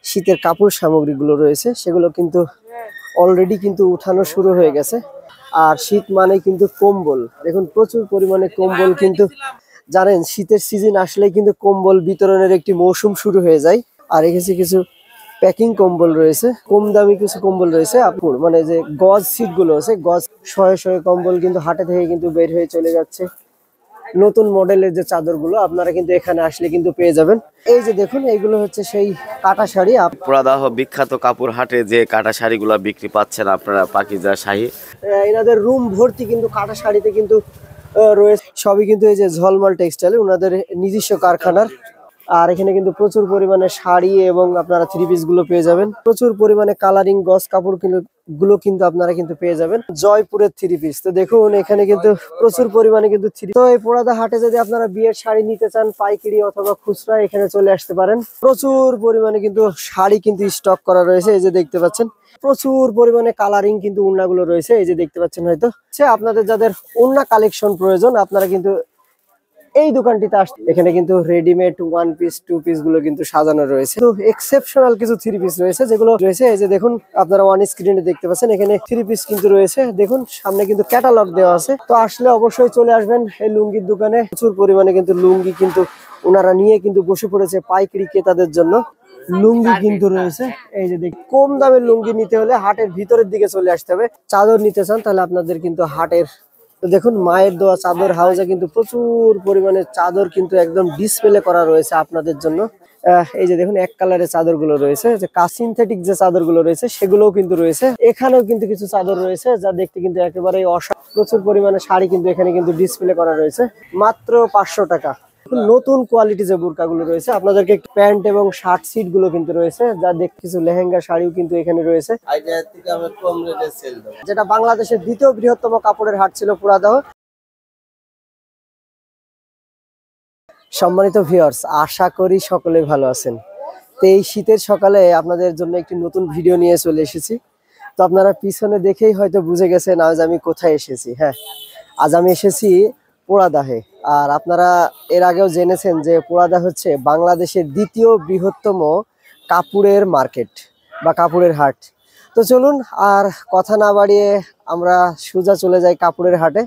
শীতের কাপড় সামগ্রীগুলো রয়েছে সেগুলো কিন্তু অলরেডি কিন্তু উঠানো শুরু হয়ে গেছে। আর শীত মানে কিন্তু কম্বল, দেখুন প্রচুর পরিমাণে কম্বল কিন্তু, জানেন শীতের সিজন আসলে কিন্তু কম্বল বিতরণের একটি মৌসুম শুরু হয়ে যায়। আর এখানে কিছু প্যাকিং কম্বল রয়েছে, কম দামি কিছু কম্বল রয়েছে আপুর, মানে যে গজ সিট গুলো আছে, গজ শয়ে শয়ে কম্বল কিন্তু হাটে থেকে কিন্তু বের হয়ে চলে যাচ্ছে। নতুন মডেলের যে চাদরগুলো আপনারা কিন্তু এখানে আসলে কিন্তু পেয়ে যাবেন। এই যে দেখুন, এইগুলো হচ্ছে সেই কাটা শাড়ি। পুরাদাহ বিখ্যাত কাপড় হাটে যে কাটা শাড়িগুলো বিক্রি পাচ্ছেন আপনারা পাকিজা শাহী, এনাদের রুম ভর্তি কিন্তু কাটা শাড়িতে কিন্তু রয়েছে। সবই কিন্তু এই যে ঝলমল টেক্সটাইল, ওনাদের নিজস্ব কারখানার। আর এখানে কিন্তু প্রচুর পরিমাণে শাড়ি এবং আপনারা থ্রি পিস গুলো পেয়ে যাবেন। প্রচুর পরিমাণে কালারিং গস কাপড় গুলো কিন্তু আপনারা কিন্তু পেয়ে যাবেন। জয়পুরের থ্রি পিস, তো দেখুন এখানে কিন্তু প্রচুর পরিমাণে কিন্তু তো এই পোড়াদা হাটে যদি আপনারা বিয়ের শাড়ি নিতে চান পাইকারি অথবা খুচরা, এখানে চলে আসতে পারেন। প্রচুর পরিমাণে কিন্তু শাড়ি কিন্তু স্টক করা রয়েছে, এই যে দেখতে পাচ্ছেন। প্রচুর পরিমাণে কালারিং কিন্তু ওড়নাগুলো রয়েছে, এই যে দেখতে পাচ্ছেন। হয়তো আপনাদের যাদের ওড়না কালেকশন প্রয়োজন আপনারা কিন্তু এই দোকানটিতে আসছে। এখানে কিন্তু readymade one piece two piece গুলো কিন্তু সাজানো রয়েছে। তো এক্সেপশনাল কিছু থ্রি পিস রয়েছে যেগুলো রয়েছে, এই যে দেখুন আপনারা ওয়ান স্ক্রিনে দেখতে পাচ্ছেন। এখানে থ্রি পিস কিন্তু রয়েছে, দেখুন সামনে কিন্তু ক্যাটালগ দেওয়া আছে। তো আসলে অবশ্যই চলে আসবেন এই লুঙ্গির দোকানে। প্রচুর পরিমাণে কিন্তু লুঙ্গি কিন্তু ওনারা নিয়ে কিন্তু বসে পড়েছে পাইকারি ক্রেতাদের জন্য। লুঙ্গি কিন্তু রয়েছে, এই যে দেখি। কম দামের লুঙ্গি নিতে হলে হাটের ভিতরের দিকে চলে আসতে হবে। চাদর নিতে চান তাহলে আপনাদের কিন্তু হাটের, তো দেখুন মায়ের দোয়া চাদর হাউসে কিন্তু প্রচুর পরিমাণে চাদর কিন্তু একদম ডিসপ্লে করা রয়েছে আপনাদের জন্য। এই যে দেখুন এক কালারের চাদর গুলো রয়েছে, যে সিনথেটিক যে চাদর গুলো রয়েছে সেগুলোও কিন্তু রয়েছে। এখানেও কিন্তু কিছু চাদর রয়েছে যা দেখতে কিন্তু একেবারে প্রচুর পরিমাণে শাড়ি কিন্তু এখানে কিন্তু ডিসপ্লে করা রয়েছে মাত্র 500 টাকা। নতুন কোয়ালিটি যে বোরকাগুলো রয়েছে আপনাদেরকে প্যান্ট এবং শার্ট সিট গুলো কিন্তু রয়েছে, যা দেখতে কিছু লেহেঙ্গা শাড়িও কিন্তু এখানে রয়েছে। যেটা বাংলাদেশের দ্বিতীয় বৃহত্তম কাপড়ের হাট ছিল পুরাদাহ। সম্মানিত ভিউয়ার্স, আশা করি সকলে ভালো আছেন। তো এই শীতের সকালে আপনাদের জন্য একটি নতুন ভিডিও নিয়ে চলে এসেছি। তো আপনারা পিছনে দেখেই হয়তো বুঝে গেছেন আজ আমি কোথায় এসেছি। হ্যাঁ, আজ আমি এসেছি পোড়াদাহে। আর আপনারা এর আগেও জেনেছেন যে পোড়াদাহ হচ্ছে বাংলাদেশের দ্বিতীয় বৃহত্তম কাপড়ের মার্কেট বা কাপড়ের হাট। তো চলুন আর কথা না বাড়িয়ে আমরা সোজা চলে যাই কাপড়ের হাটে।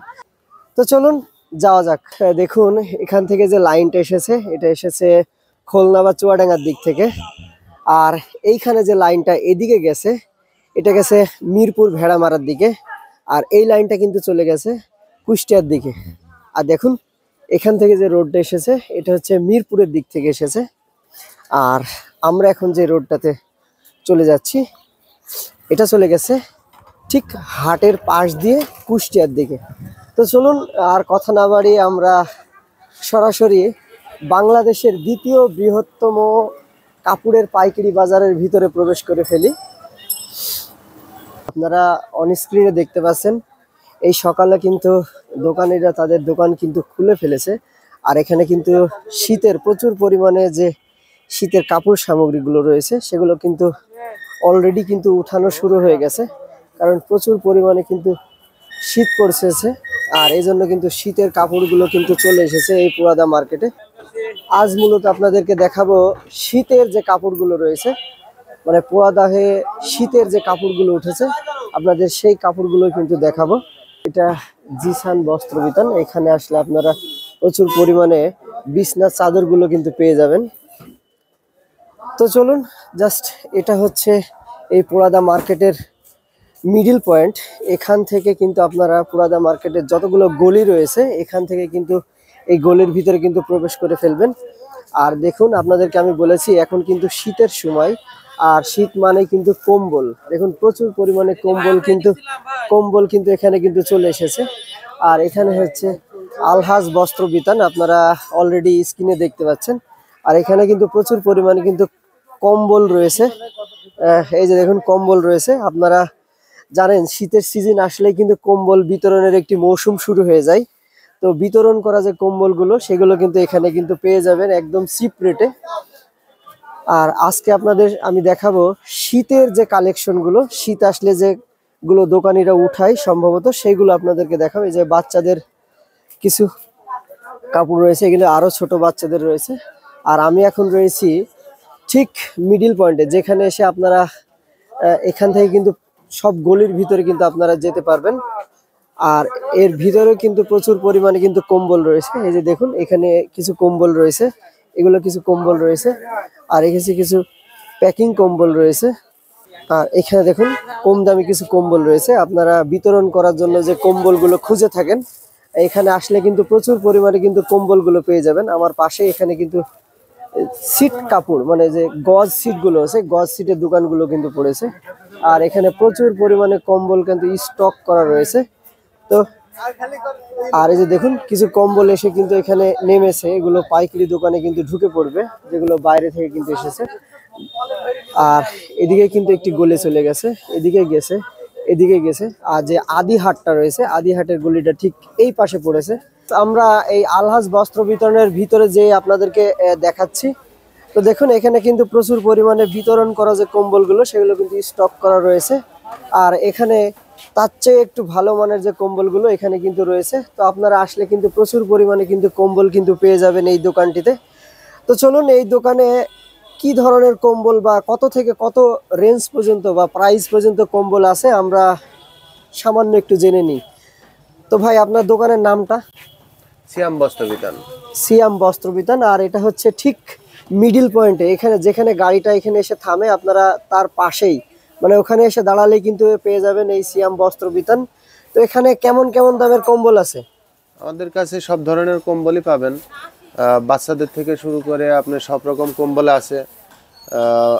তো চলুন যাওয়া যাক। দেখুন এখান থেকে যে লাইনটা এসেছে, এটা এসেছে খুলনা বা চুয়াডাঙ্গার দিক থেকে। আর এইখানে যে লাইনটা এদিকে গেছে, এটা গেছে মিরপুর ভেড়ামারার দিকে। আর এই লাইনটা কিন্তু চলে গেছে কুষ্টিয়ার দিকে। আর দেখুন এখান থেকে যে রোডটা এসেছে এটা হচ্ছে মিরপুরের দিক থেকে এসেছে। আর আমরা এখন যে রোডটাতে চলে যাচ্ছি এটা চলে গেছে ঠিক হাটের পাশ দিয়ে কুষ্টিয়ার দিকে। তো চলুন আর কথা না বাড়িয়ে আমরা সরাসরি বাংলাদেশের দ্বিতীয় বৃহত্তম কাপড়ের পাইকারি বাজারের ভিতরে প্রবেশ করে ফেলি। আপনারা অন স্ক্রিনে দেখতে পাচ্ছেন এই সকালে কিন্তু দোকানিরা তাদের দোকান কিন্তু খুলে ফেলেছে। আর এখানে কিন্তু শীতের প্রচুর পরিমাণে যে শীতের কাপড় সামগ্রীগুলো রয়েছে সেগুলো কিন্তু অলরেডি কিন্তু উঠানো শুরু হয়ে গেছে, কারণ প্রচুর পরিমাণে কিন্তু শীত পড়ছে। আর এই জন্য কিন্তু শীতের কাপড়গুলো কিন্তু চলে এসেছে এই পুরাদা মার্কেটে। আজ মূলত আপনাদেরকে দেখাবো শীতের যে কাপড়গুলো রয়েছে, মানে পুরাদাহে শীতের যে কাপড়গুলো উঠেছে আপনাদের সেই কাপড়গুলো কিন্তু দেখাবো। এটা জিসান বস্ত্র বিতান, এখানে আসলে আপনারা প্রচুর পরিমাণে বিছনার চাদরগুলো কিন্তু পেয়ে যাবেন। তো চলুন জাস্ট এটা হচ্ছে এই পুরাদা মার্কেটের মিডিল পয়েন্ট। এখান থেকে কিন্তু আপনারা পুরাদা মার্কেটের যতগুলো গলি রয়েছে এখান থেকে কিন্তু এই গলির ভিতরে কিন্তু প্রবেশ করে ফেলবেন। আর দেখুন আপনাদেরকে আমি বলেছি এখন কিন্তু শীতের সময়, আর শীত মানে কিন্তু কম্বল। দেখুন প্রচুর পরিমাণে কম্বল কিন্তু এখানে কিন্তু চলে এসেছে। আর এখানে হচ্ছে আলহাজ বস্ত্র বিতান, আপনারা অলরেডি স্ক্রিনে দেখতে পাচ্ছেন। আর এখানে কিন্তু প্রচুর পরিমাণে কিন্তু কম্বল রয়েছে, এই যে দেখুন কম্বল রয়েছে। আপনারা জানেন শীতের সিজন আসলে কিন্তু কম্বল বিতরণের একটি মৌসুম শুরু হয়ে যায়। তো বিতরণ করা যে কম্বলগুলো সেগুলো কিন্তু এখানে কিন্তু পেয়ে যাবেন একদম চিপ রেটে। আর আজকে আপনাদের আমি দেখাবো শীতের যে কালেকশনগুলো, শীত আসলে যেগুলো দোকানিরা উঠায় সম্ভবত সেইগুলো আপনাদেরকে দেখাবো। এই যে বাচ্চাদের কিছু কাপড় রয়েছে, এগুলো আরো ছোট বাচ্চাদের রয়েছে। আর আমি এখন রয়েছি ঠিক মিডিল পয়েন্টে, যেখানে এসে আপনারা এখান থেকে কিন্তু সব গলির ভিতরে কিন্তু আপনারা যেতে পারবেন। আর এর ভিতরে কিন্তু প্রচুর পরিমাণে কিন্তু কম্বল রয়েছে। এই যে দেখুন এখানে কিছু কম্বল রয়েছে, এগুলো কিছু কম্বল রয়েছে, আর এখানে কিছু প্যাকিং কম্বল রয়েছে। আর এখানে দেখুন কম দামি কিছু কম্বল রয়েছে। আপনারা বিতরণ করার জন্য যে কম্বলগুলো খুঁজে থাকেন, এখানে আসলে কিন্তু প্রচুর পরিমাণে কিন্তু কম্বলগুলো পেয়ে যাবেন। আমার পাশে এখানে কিন্তু সিট কাপড়, মানে যে গজ সিট গুলো আছে, গজ সিটের দোকানগুলো কিন্তু পড়েছে। আর এখানে প্রচুর পরিমাণে কম্বল কিন্তু স্টক করা রয়েছে। তো আর এই যে দেখুন কিছু কম্বল এসে কিন্তু এখানে নেমেছে, এগুলো পাইকারি দোকানে কিন্তু ঢুকে পড়বে, যেগুলো বাইরে থেকে কিন্তু এসেছে। আর এদিকে কিন্তু একটি গলি চলে গেছে, এদিকে গেছে, এদিকে গেছে। আর যে আদি হাটটা রয়েছে, আদি হাটের গলিটা ঠিক এই পাশে পড়েছে। তো আমরা এই আলহাজ বস্ত্র বিতরণের ভিতরে যে আপনাদেরকে দেখাচ্ছি। তো দেখুন এখানে কিন্তু প্রচুর পরিমাণে বিতরণ করা যে কম্বলগুলো, সেগুলো কিন্তু স্টক করা রয়েছে। আর এখানে তার চেয়ে একটু ভালো মানের যে কম্বলগুলো এখানে কিন্তু রয়েছে। তো আপনারা আসলে কিন্তু প্রচুর পরিমাণে কিন্তু কম্বল কিন্তু পেয়ে যাবেন এই দোকানটিতে। তো চলুন এই দোকানে কি ধরনের কম্বল বা কত থেকে কত রেঞ্জ পর্যন্ত বা প্রাইস পর্যন্ত কম্বল আছে আমরা সামান্য একটু জেনে নিই। তো ভাই আপনার দোকানের নামটা? সিয়াম বস্ত্র বিতান। সিয়াম বস্ত্র বিতান। আর এটা হচ্ছে ঠিক মিডিল পয়েন্টে, এখানে যেখানে গাড়িটা এখানে এসে থামে, আপনারা তার পাশেই, মানে ওখানে এসে দাঁড়ালেই কিন্তু পেয়ে যাবেন এই সিয়াম বস্ত্র বিতান। তো এখানে কেমন কেমন দামের কম্বল আছে? আমাদের কাছে সব ধরনের কম্বলই পাবেন, বাচ্চাদের থেকে শুরু করে আপনার সব রকম কম্বল আছে।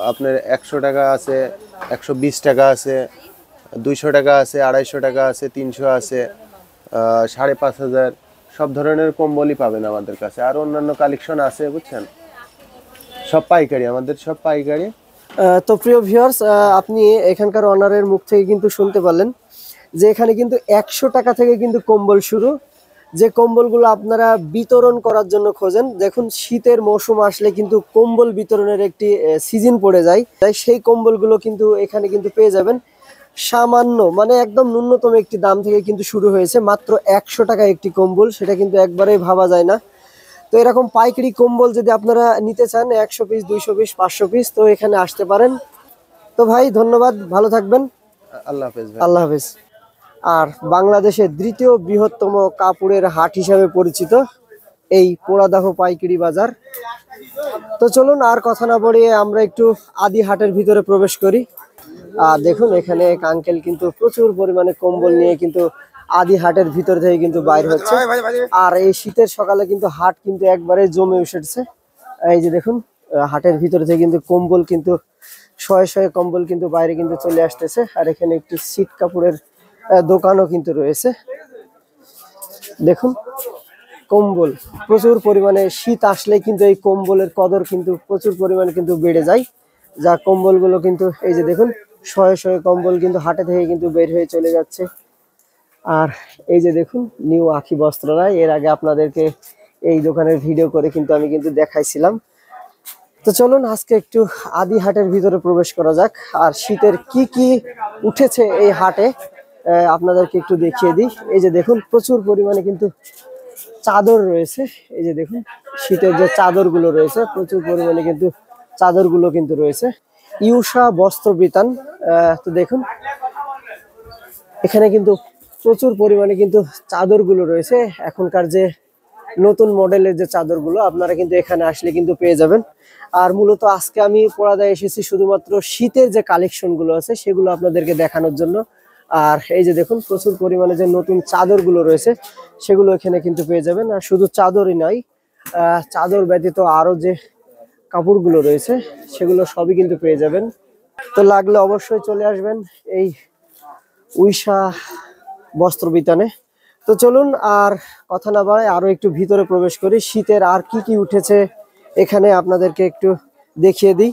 আপনার 100 টাকা আছে, 120 টাকা আছে, 200 টাকা আছে, 250 টাকা আছে, 300 আছে, 5,500, সব ধরনের কম্বলই পাবেন আমাদের কাছে। আর অন্যান্য কালেকশন আছে, বুঝছেন, সব পাইকারি, আমাদের সব পাইকারি। তো প্রিয় ভিউয়ার্স, আপনি এখানকার অনারের মুখ থেকে কিন্তু শুনতে পারলেন যে এখানে কিন্তু 100 টাকা থেকে কিন্তু কম্বল শুরু। যে কম্বলগুলো আপনারা বিতরণ করার জন্য খোঁজেন, দেখুন শীতের মৌসুম আসলে কিন্তু কম্বল বিতরণের একটি সিজন পড়ে যায়, তাই সেই কম্বলগুলো কিন্তু এখানে কিন্তু পেয়ে যাবেন সামান্য, মানে একদম ন্যূনতম একটি দাম থেকে কিন্তু শুরু হয়েছে। মাত্র 100 টাকা একটি কম্বল, সেটা কিন্তু একবারেই ভাবা যায় না। তো এরকম পাইকারি কম্বল যদি আপনারা নিতে চান 100 পিস, 200 পিস, 500 পিস, তো এখানে আসতে পারেন। তো ভাই ধন্যবাদ, ভালো থাকবেন। আল্লাহ হাফেজ ভাই। আল্লাহ হাফেজ। আর বাংলাদেশের দ্বিতীয় বৃহত্তম কাপড়ের হাট হিসাবে পরিচিত এই পোড়াদাহ পাইকারি বাজার। তো চলুন আর কথা না বাড়িয়ে আমরা একটু আদি হাটের ভিতরে প্রবেশ করি। দেখুন এখানে এক আঙ্কেল কিন্তু প্রচুর পরিমাণে কম্বল নিয়ে কিন্তু আদি হাটের ভিতর থেকে কিন্তু বাইর হচ্ছে। আর এই শীতের সকালে কিন্তু হাট কিন্তু একবারে জমে উঠেছে। এই যে দেখুন হাটের ভিতর থেকে কিন্তু কম্বল কিন্তু শয়ে শয়ে কম্বল কিন্তু বাইরে কিন্তু চলে আসতেছে। আর এখানে একটি শীত কাপড়ের দোকানও কিন্তু রয়েছে। দেখুন কম্বল প্রচুর পরিমাণে, শীত আসলে কিন্তু এই কম্বলের কদর কিন্তু প্রচুর পরিমাণে কিন্তু বেড়ে যায়। যা কম্বলগুলো কিন্তু এই যে দেখুন শয়ে শয়ে কম্বল কিন্তু হাটে থেকে কিন্তু বের হয়ে চলে যাচ্ছে। আর এই যে দেখুন নিউ আখি বস্ত্রালয়, এর আগে আপনাদেরকে এই দোকানের ভিডিও করে কিন্তু আমি কিন্তু দেখাইছিলাম। তো চলুন আজকে একটু আদি হাটের ভিতরে প্রবেশ করা যাক। আর শীতের কি কি উঠেছে এই হাটে আপনাদেরকে একটু দেখিয়ে দিই। এই যে দেখুন প্রচুর পরিমাণে কিন্তু চাদর রয়েছে। এই যে দেখুন শীতের যে চাদরগুলো রয়েছে, প্রচুর পরিমাণে কিন্তু চাদরগুলো কিন্তু রয়েছে। ইউষা বস্ত্র বিতান। তো দেখুন এখানে কিন্তু প্রচুর পরিমাণে কিন্তু চাদরগুলো রয়েছে। এখনকার যে নতুন মডেলের যে চাদরগুলো আপনারা কিন্তু এখানে আসলে কিন্তু পেয়ে যাবেন। আর মূলত আজকে আমি পোড়াদায় এসেছি শুধুমাত্র শীতের যে কালেকশনগুলো আছে সেগুলো আপনাদেরকে দেখানোর জন্য। আর এই যে দেখুন প্রচুর পরিমাণে যে নতুন চাদরগুলো রয়েছে সেগুলো এখানে কিন্তু পেয়ে যাবেন। আর শুধু চাদরই নয়, চাদর ব্যতীত আরো যে কাপড়গুলো রয়েছে সেগুলো সবই কিন্তু পেয়ে যাবেন। তো লাগলে অবশ্যই চলে আসবেন এই উইশা বস্ত্র বিতানে। তো চলুন আর কথা না বাড়াই আরো একটু ভিতরে প্রবেশ করি। শীতের আর কি কি উঠেছে এখানে আপনাদেরকে একটু দেখিয়ে দিই।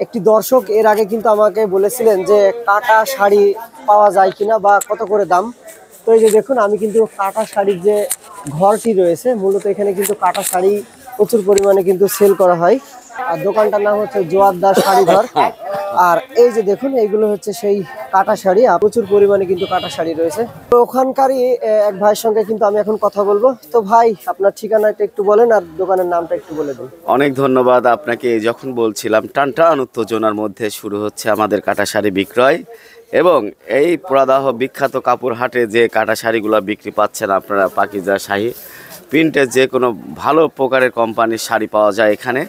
একটি দর্শক এর আগে কিন্তু আমাকে বলেছিলেন যে কাটা শাড়ি পাওয়া যায় কিনা বা কত করে দাম। তো এই যে দেখুন আমি কিন্তু কাটা শাড়ির যে ঘরটি রয়েছে, মূলত এখানে কিন্তু কাটা শাড়ি প্রচুর পরিমাণে কিন্তু সেল করা হয়। আর দোকানটার নাম হচ্ছে জোয়ারদার শাড়ি ঘর। আর এই যে দেখুন এইগুলো হচ্ছে সেই কাটা শাড়ি, প্রচুর পরিমাণে কিন্তু কাটা শাড়ি রয়েছে। তো ওখানকারই এক ভাইয়ের সঙ্গে কিন্তু আমি এখন কথা বলবো। তো ভাই, আপনার ঠিকানাটা একটু বলেন আর দোকানের নামটা একটু বলে দিন। অনেক ধন্যবাদ আপনাকে। যখন বলছিলাম টানটান উত্তেজনার মধ্যে শুরু হচ্ছে আমাদের কাটা শাড়ি বিক্রয়, এবং এই পোড়াদাহ বিখ্যাত কাপড় হাটে যে কাটা শাড়িগুলো বিক্রি পাচ্ছেন আপনারা, পাকিজা, শাহী, প্রিন্টের যে কোনো ভালো প্রকারের কোম্পানির শাড়ি পাওয়া যায় এখানে।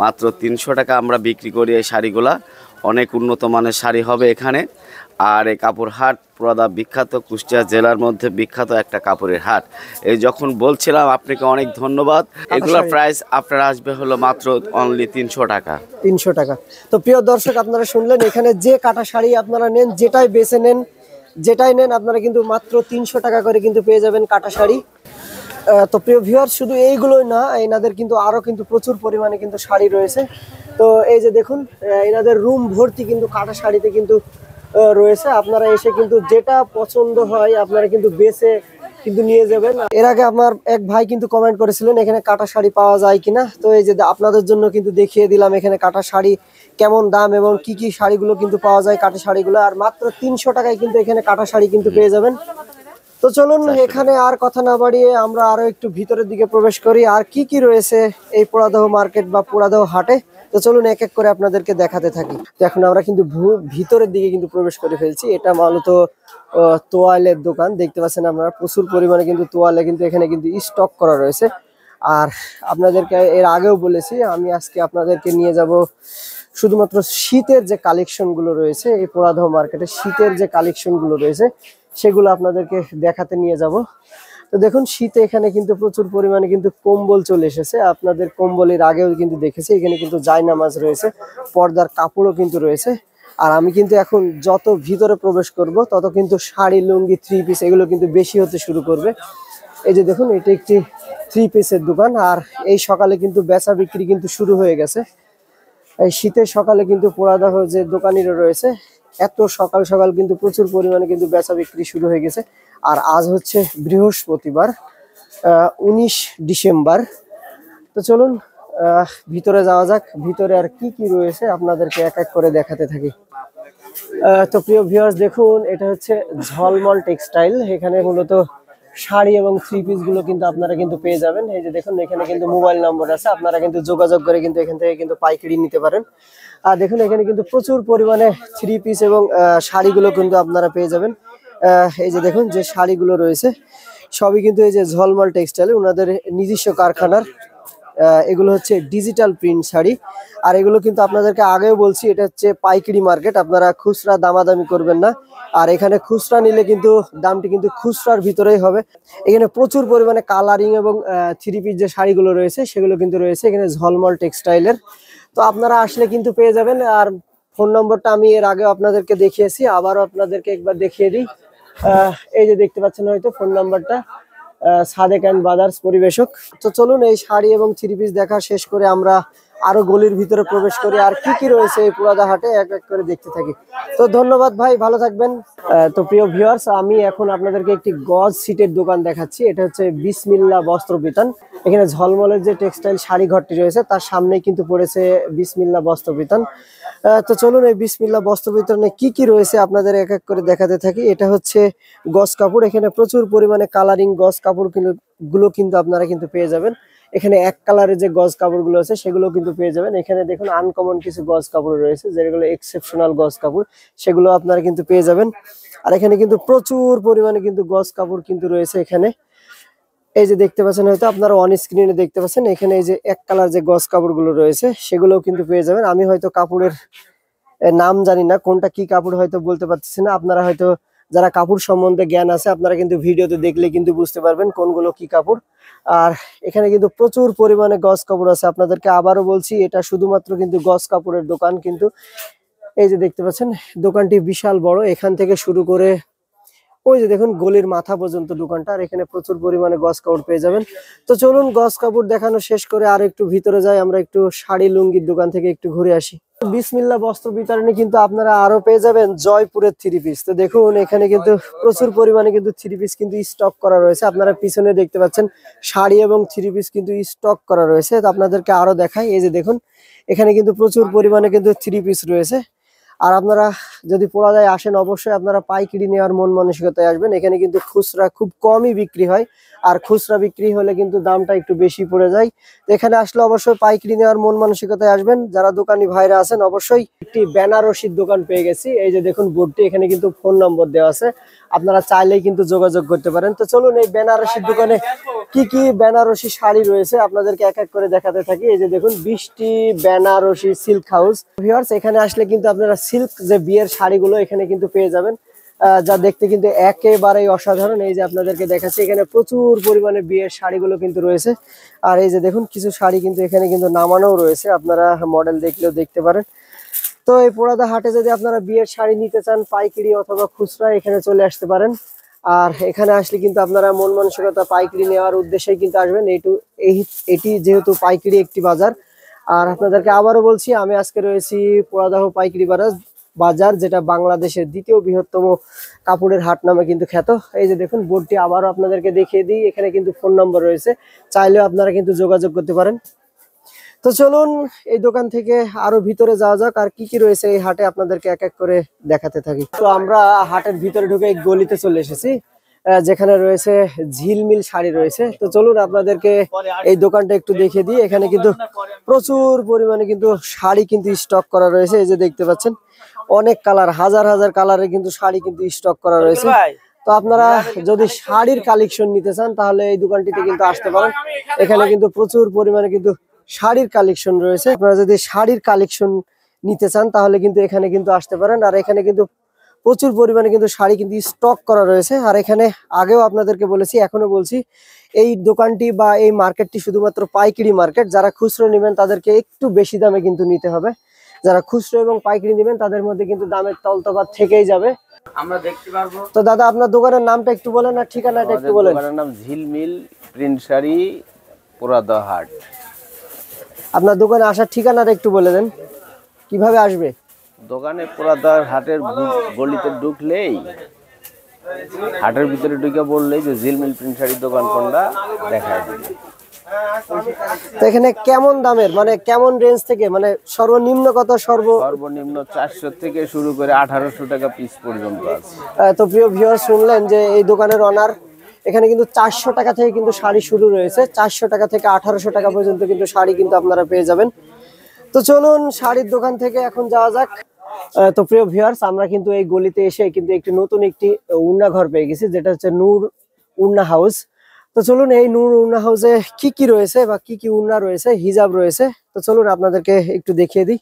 মাত্র 300 টাকা আমরা বিক্রি করি এই শাড়িগুলা। অনেক উন্নত মানের শাড়ি হবে এখানে। আর এই কাপড় হাট পোড়াদা বিখ্যাত, কুষ্টিয়া জেলার মধ্যে বিখ্যাত একটা কাপড়ের হাট। এই যখন বলছিলাম আপনাকে অনেক ধন্যবাদ। এগুলোর প্রাইস আপনার আসবে হলো মাত্র অনলি 300 টাকা। 300 টাকা। তো প্রিয় দর্শক, আপনারা শুনলেন, এখানে যে কাটা শাড়ি আপনারা নেন, যেটাই বেছে নেন, যেটাই নেন, আপনারা কিন্তু মাত্র 300 টাকা করে কিন্তু পেয়ে যাবেন কাটা শাড়ি। তো প্রিয় ভিউয়ার, শুধু এইগুলোই না, এনাদের কিন্তু আরো কিন্তু প্রচুর পরিমাণে কিন্তু শাড়ি রয়েছে। তো এই যে দেখুন, এনাদের রুম ভর্তি কিন্তু কাটা শাড়িতে কিন্তু রয়েছে। আপনারা এসে কিন্তু যেটা পছন্দ হয় আপনারা কিন্তু বেছে কিন্তু নিয়ে যাবেন। এর আগে আমার এক ভাই কিন্তু কমেন্ট করেছিলেন এখানে কাটা শাড়ি পাওয়া যায় কিনা। তো এই যে আপনাদের জন্য কিন্তু দেখিয়ে দিলাম এখানে কাটা শাড়ি কেমন দাম এবং কি কি শাড়িগুলো কিন্তু পাওয়া যায়, কাটা শাড়িগুলো। আর মাত্র 300 টাকায় কিন্তু এখানে কাটা শাড়ি কিন্তু পেয়ে যাবেন। তো চলুন, এখানে আর কথা না বাড়িয়ে আমরা আরো একটু ভিতরের দিকে প্রবেশ করি, আর কি কি রয়েছে এই পোড়াদহ মার্কেট বা পোড়াদহ হাটে। তো চলুন এক এক করে আপনাদেরকে দেখাতে থাকি। তো এখন আমরা কিন্তু ভিতরের দিকে কিন্তু প্রবেশ করে ফেলছি। এটা মূলত তোয়ালের দোকান। দেখতে পাচ্ছেন আপনারা, প্রচুর পরিমাণে কিন্তু তোয়ালে কিন্তু এখানে কিন্তু স্টক করা রয়েছে। আর আপনাদেরকে এর আগেও বলেছি, আমি আজকে আপনাদেরকে নিয়ে যাব শুধুমাত্র শীতের যে কালেকশন গুলো রয়েছে এই পোড়াদহ মার্কেটে, শীতের যে কালেকশন গুলো রয়েছে সেগুলো আপনাদেরকে দেখাতে নিয়ে যাব। তো দেখুন, শীতে এখানে কিন্তু প্রচুর পরিমাণে কিন্তু কম্বল চলে এসেছে। আপনাদের কম্বলের আগেও কিন্তু দেখেছি এখানে কিন্তু জায়নামাজ রয়েছে, পর্দার কাপড়ও কিন্তু রয়েছে। আর আমি কিন্তু এখন যত ভিতরে প্রবেশ করব তত কিন্তু শাড়ি, লুঙ্গি, 3 পিস এগুলো কিন্তু বেশি হতে শুরু করবে। এই যে দেখুন, এটা একটি 3 পিসের দোকান। আর এই সকালে কিন্তু বেচা বিক্রি কিন্তু শুরু হয়ে গেছে। এই শীতের সকালে কিন্তু পোড়াদহ যে দোকানিরা রয়েছে, এত সকাল সকাল কিন্তু প্রচুর পরিমাণে কিন্তু বেচা বিক্রি শুরু হয়ে গেছে। আর আজ হচ্ছে বৃহস্পতিবার, 19 ডিসেম্বর। তো চলুন ভিতরে যাওয়া যাক। ভিতরে আর কি কি রয়েছে আপনাদেরকে এক এক করে দেখাতে থাকি। তো প্রিয় ভিউয়ার্স, দেখুন, এটা হচ্ছে ঝলমল টেক্সটাইল। এখানে মূলত শাড়ি এবং 3 পিস গুলো কিন্তু আপনারা কিন্তু পেয়ে যাবেন। এই যে দেখুন, এখানে কিন্তু মোবাইল নম্বর আছে, আপনারা কিন্তু যোগাযোগ করে কিন্তু এখান থেকে কিন্তু পাইকারি নিতে পারেন। আর দেখুন, এখানে কিন্তু প্রচুর পরিমাণে 3 পিস এবং শাড়িগুলো কিন্তু আপনারা পেয়ে যাবেন। এই যে দেখুন, যে শাড়িগুলো রয়েছে সবই কিন্তু এই যে ঝলমল টেক্সটাইল, ওনাদের নিজস্ব কারখানার। এগুলো হচ্ছে ডিজিটাল প্রিন্ট শাড়ি। আর এগুলো কিন্তু আপনাদেরকে আগেও বলছি, এটা হচ্ছে পাইকারি মার্কেট, আপনারা খুচরা দামাদামি করবেন না। আর এখানে খুচরা নিলে কিন্তু দামটি কিন্তু খুচরার ভিতরেই হবে। এখানে প্রচুর পরিমাণে কালারিং এবং 3 পিস যে শাড়িগুলো রয়েছে সেগুলো কিন্তু রয়েছে এখানে ঝলমল টেক্সটাইলের। তো আপনারা আসলে কিন্তু পেয়ে যাবেন। আর ফোন নম্বরটা আমি এর আগেও আপনাদেরকে দেখিয়েছি, আবারও আপনাদেরকে একবার দেখিয়ে দিই। এই যে দেখতে পাচ্ছেন হয়তো ফোন নাম্বারটা, সাদেক অ্যান্ড ব্রাদার্স পরিবেশক। তো চলুন, এই শাড়ি এবং 3 পিস দেখা শেষ করে আমরা আরো গলির ভিতরে প্রবেশ করি, আর কি কি রয়েছে এই পোড়াদা হাটে এক এক করে দেখতে থাকি। তো ধন্যবাদ ভাই, ভালো থাকবেন। তো প্রিয় ভিউয়ার্স, আমি এখন আপনাদেরকে একটি গজ সিটের দোকান দেখাচ্ছি। এটা হচ্ছে বিসমিল্লাহ বস্ত্র বিতান। এখানে ঝলমলের যে টেক্সটাইল শাড়ি ঘরটি রয়েছে তার সামনেই কিন্তু পড়েছে বিসমিল্লাহ বস্ত্র বিতান। তো চলুন, এই বিসমিল্লাহ বস্ত্র বিতানে কি কি রয়েছে আপনাদের এক এক করে দেখাতে থাকি। এটা হচ্ছে গজ কাপড়। এখানে প্রচুর পরিমাণে কালারিং গজ কাপড় গুলো কিন্তু আপনারা কিন্তু পেয়ে যাবেন। এখানে এক কালারের যে গজ কাপড় গুলো আছে সেগুলো কিন্তু পেয়ে যাবেন। এখানে দেখুন, আনকমন কিছু গজ কাপড় রয়েছে, যেগুলো এক্সেপশনাল গজ কাপড়, সেগুলো আপনারা কিন্তু পেয়ে যাবেন। আর এখানে কিন্তু প্রচুর পরিমাণে কিন্তু গজ কাপড় কিন্তু রয়েছে এখানে। এই যে দেখতে পাচ্ছেন হয়তো আপনারা অন স্ক্রিনে দেখতে পাচ্ছেন, এখানে এই যে এক কালার যে গজ কাপড় গুলো রয়েছে সেগুলোও কিন্তু পেয়ে যাবেন। আমি হয়তো কাপড়ের নাম জানি না, কোনটা কি কাপড় হয়তো বলতে পারতেছি না। আপনারা হয়তো যারা কাপড় সম্বন্ধে জ্ঞান আছে আপনারা কিন্তু ভিডিওতে দেখলে কিন্তু বুঝতে পারবেন কোনগুলো কি কাপড়। আর এখানে কিন্তু প্রচুর পরিমাণে গজ কাপড় আছে। আপনাদেরকে আবারও বলছি, এটা শুধুমাত্র কিন্তু গজ কাপড়ের দোকান। কিন্তু এই যে দেখতে পাচ্ছেন, দোকানটি বিশাল বড়, এখান থেকে শুরু করে ওই যে দেখুন গলির মাথা পর্যন্ত দোকানটা। আর এখানে প্রচুর পরিমাণে গজ কাপড় পেয়ে যাবেন। তো চলুন, গজ কাপড় দেখানো শেষ করে আর একটু ভিতরে যাই, আমরা একটু শাড়ি লুঙ্গির দোকান থেকে একটু ঘুরে আসি। বিসমিল্লাহ বস্ত্র বিতারণে কিন্তু আপনারা আরো পেয়ে যাবেন জয়পুরের 3 পিস। তো দেখুন, এখানে কিন্তু প্রচুর পরিমাণে কিন্তু 3 পিস কিন্তু স্টক করা রয়েছে। আপনারা পিছনে দেখতে পাচ্ছেন শাড়ি এবং 3 পিস কিন্তু স্টক করা রয়েছে। তো আপনাদেরকে আরো দেখাই, এই যে দেখুন, এখানে কিন্তু প্রচুর পরিমাণে কিন্তু 3 পিস রয়েছে। আর আপনারা যদি পোড়াদায় আসেন অবশ্যই আপনারা পাইকারি নেওয়ার মন মানসিকতায় আসবেন। এখানে কিন্তু খুচরা খুব কমই বিক্রি হয়, আর খুচরা বিক্রি হলে কিন্তু দামটা একটু বেশি পড়ে যায়। তো এখানে আসলে অবশ্যই পাইকারি নেওয়ার মন মানসিকতায় আসবেন। যারা দোকানি ভাইরা আছেন অবশ্যই একটি বেনারসির দোকান পেয়ে গেছি। এই যে দেখুন বোর্ডটি, এখানে কিন্তু ফোন নম্বর দেওয়া আছে, আপনারা চাইলেই কিন্তু যোগাযোগ করতে পারেন। তো চলুন এই বেনারসির দোকানে কি কি বেনারসি শাড়ি রয়েছে আপনাদেরকে এক এক করে দেখাতে থাকি। এই যে দেখুন বৃষ্টি বেনারসি সিল্ক হাউস। ভিউয়ার্স, এখানে আসলে কিন্তু আপনারা সিল্ক যে বিয়ের শাড়িগুলো এখানে কিন্তু পেয়ে যাবেন, যা দেখতে কিন্তু একেবারেই অসাধারণ। এই যে আপনাদেরকে দেখাচ্ছি, এখানে প্রচুর পরিমাণে বিয়ের শাড়িগুলো কিন্তু রয়েছে। আর এই যে দেখুন কিছু শাড়ি কিন্তু এখানে কিন্তু নামানোও রয়েছে, আপনারা মডেল দেখলেও দেখতে পারেন। তো এই পোড়াদা হাটে যদি আপনারা বিয়ের শাড়ি নিতে চান পাইকারি অথবা খুচরা, এখানে চলে আসতে পারেন। আর এখানে আসলে কিন্তু আপনারা মন মানসিকতা পাইকারি নেওয়ার উদ্দেশ্যেই কিন্তু আসবেন। এটি যেহেতু পাইকারি একটি বাজার। আর আপনাদেরকে আবারও বলছি, আমি আজকে রয়েছি পোড়াদাহ পাইকারি বাজার, যেটা বাংলাদেশের দ্বিতীয় বৃহত্তম কাপড়ের হাট নামে কিন্তু খ্যাত। এই যে দেখুন বোর্ডটি আবারও আপনাদেরকে দেখিয়ে দিই, এখানে কিন্তু ফোন নম্বর রয়েছে, চাইলেও আপনারা কিন্তু যোগাযোগ করতে পারেন। তো চলুন এই দোকান থেকে আরো ভিতরে যাওয়া যাক, আর কি কি রয়েছে এই হাটে আপনাদেরকে এক এক করে দেখাতে থাকি। তো আমরা হাটের ভিতরে ঢুকে এই গলিতে চলে এসেছি, যেখানে রয়েছে ঝিলমিল শাড়ি রয়েছে। তো চলুন আপনাদেরকে এই দোকানটা একটু দেখিয়ে দিই। এখানে কিন্তু প্রচুর পরিমাণে কিন্তু শাড়ি কিন্তু স্টক করা রয়েছে। এই যে দেখতে পাচ্ছেন অনেক কালার, হাজার হাজার কালারের কিন্তু শাড়ি কিন্তু স্টক করা রয়েছে। তো আপনারা যদি শাড়ির কালেকশন নিতে চান তাহলে এই দোকানটিতে কিন্তু আসতে পারেন। এখানে কিন্তু প্রচুর পরিমাণে কিন্তু শাড়ির কালেকশন রয়েছে। আপনারা যদি শাড়ির কালেকশন নিতে চান তাহলে কিন্তু এখানে কিন্তু আসতে পারেন। আর এখানে কিন্তু প্রচুর পরিমাণে কিন্তু শাড়ি কিন্তু স্টক করা রয়েছে। আর এখানে আগেও আপনাদেরকে বলেছি, এখনো বলছি, এই দোকানটি বা এই মার্কেটটি শুধুমাত্র পাইকারি মার্কেট। যারা খুচরো নেবেন তাদেরকে একটু বেশি দামে কিন্তু নিতে হবে। যারা খুচরো এবং পাইকারি নেবেন তাদের মধ্যে কিন্তু দামের তফাৎ থেকেই যাবে। আমরা দেখতে পারবো। তো দাদা আপনার দোকানের নামটা একটু বলেন আর ঠিকানাটা একটু বলেন। দোকানের নাম ঝিলমিল প্রিন্ট শাড়ি, পোড়াদা হাট। আপনার দোকানে আসার ঠিকানাটা একটু বলে দেন, কিভাবে আসবে? দোকানে পোড়াদা হাটের গলিতে ঢুকলেই, হাটের ভিতরে ঢুকে বললেই যে ঝিলমিল প্রিন্ট শাড়ির দোকান কোনটা দেখা দিবে। তো এখানে কেমন দামের, মানে কেমন রেঞ্জ থেকে, মানে সর্বনিম্ন কত সর্বনিম্ন 400 থেকে শুরু করে 1800 টাকা পিস পর্যন্ত আছে। তো প্রিয় ভিউয়ার, শুনলেন যে এই দোকানের অনার, এখানে কিন্তু 400 টাকা থেকে কিন্তু শাড়ি শুরু রয়েছে। 400 টাকা থেকে 1800 টাকা পর্যন্ত কিন্তু শাড়ি কিন্তু আপনারা পেয়ে যাবেন। তো চলুন শাড়ির দোকান থেকে এখন যাওয়া যাক। তো প্রিয় ভিউয়ার্স, আমরা কিন্তু এই গলিতে এসে কিন্তু একটি নতুন একটি উন্না ঘর পেয়ে গেছি, যেটা হচ্ছে নূর উন্না হাউস। তো চলুন এই নূর উন্না হাউসে কি কি রয়েছে বা কি কি উন্না রয়েছে, হিজাব রয়েছে, তো চলুন আপনাদেরকে একটু দেখিয়ে দিই।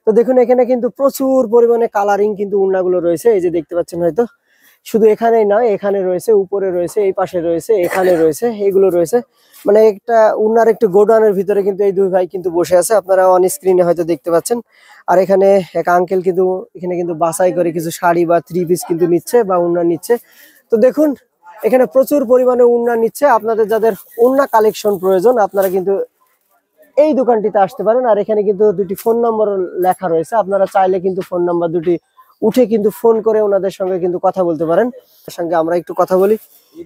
তো দেখুন এখানে কিন্তু প্রচুর পরিমাণে কালারিং কিন্তু উন্নাগুলো রয়েছে। এই যে দেখতে পাচ্ছেন হয়তো, শুধু এখানেই নয়, এখানে রয়েছে, উপরে রয়েছে, এই পাশে রয়েছে, এখানে রয়েছে, এগুলো রয়েছে। মানে একটা উন্নার একটু গোডাউনের ভিতরে কিন্তু এই দুই ভাই কিন্তু বসে আছে, আপনারা অন স্ক্রিনে হয়তো দেখতে পাচ্ছেন। আর এখানে এক আঙ্কেল কিন্তু এখানে কিন্তু বাছাই করে কিছু শাড়ি বা 3 পিস কিন্তু নিচ্ছে বা উন্না নিচ্ছে। তো দেখুন এখানে প্রচুর পরিমাণে উন্না নিচ্ছে। আপনাদের যাদের উন্না কালেকশন প্রয়োজন আপনারা কিন্তু এই দোকানটিতে আসতে পারেন। আর এখানে কিন্তু দুটি ফোন নম্বর লেখা রয়েছে, আপনারা চাইলে কিন্তু ফোন নাম্বার দুটি উঠে কিন্তু ফোন করে ওনাদের সঙ্গে কিন্তু কথা বলতে পারেন। তার সঙ্গে আমরা একটু কথা বলি,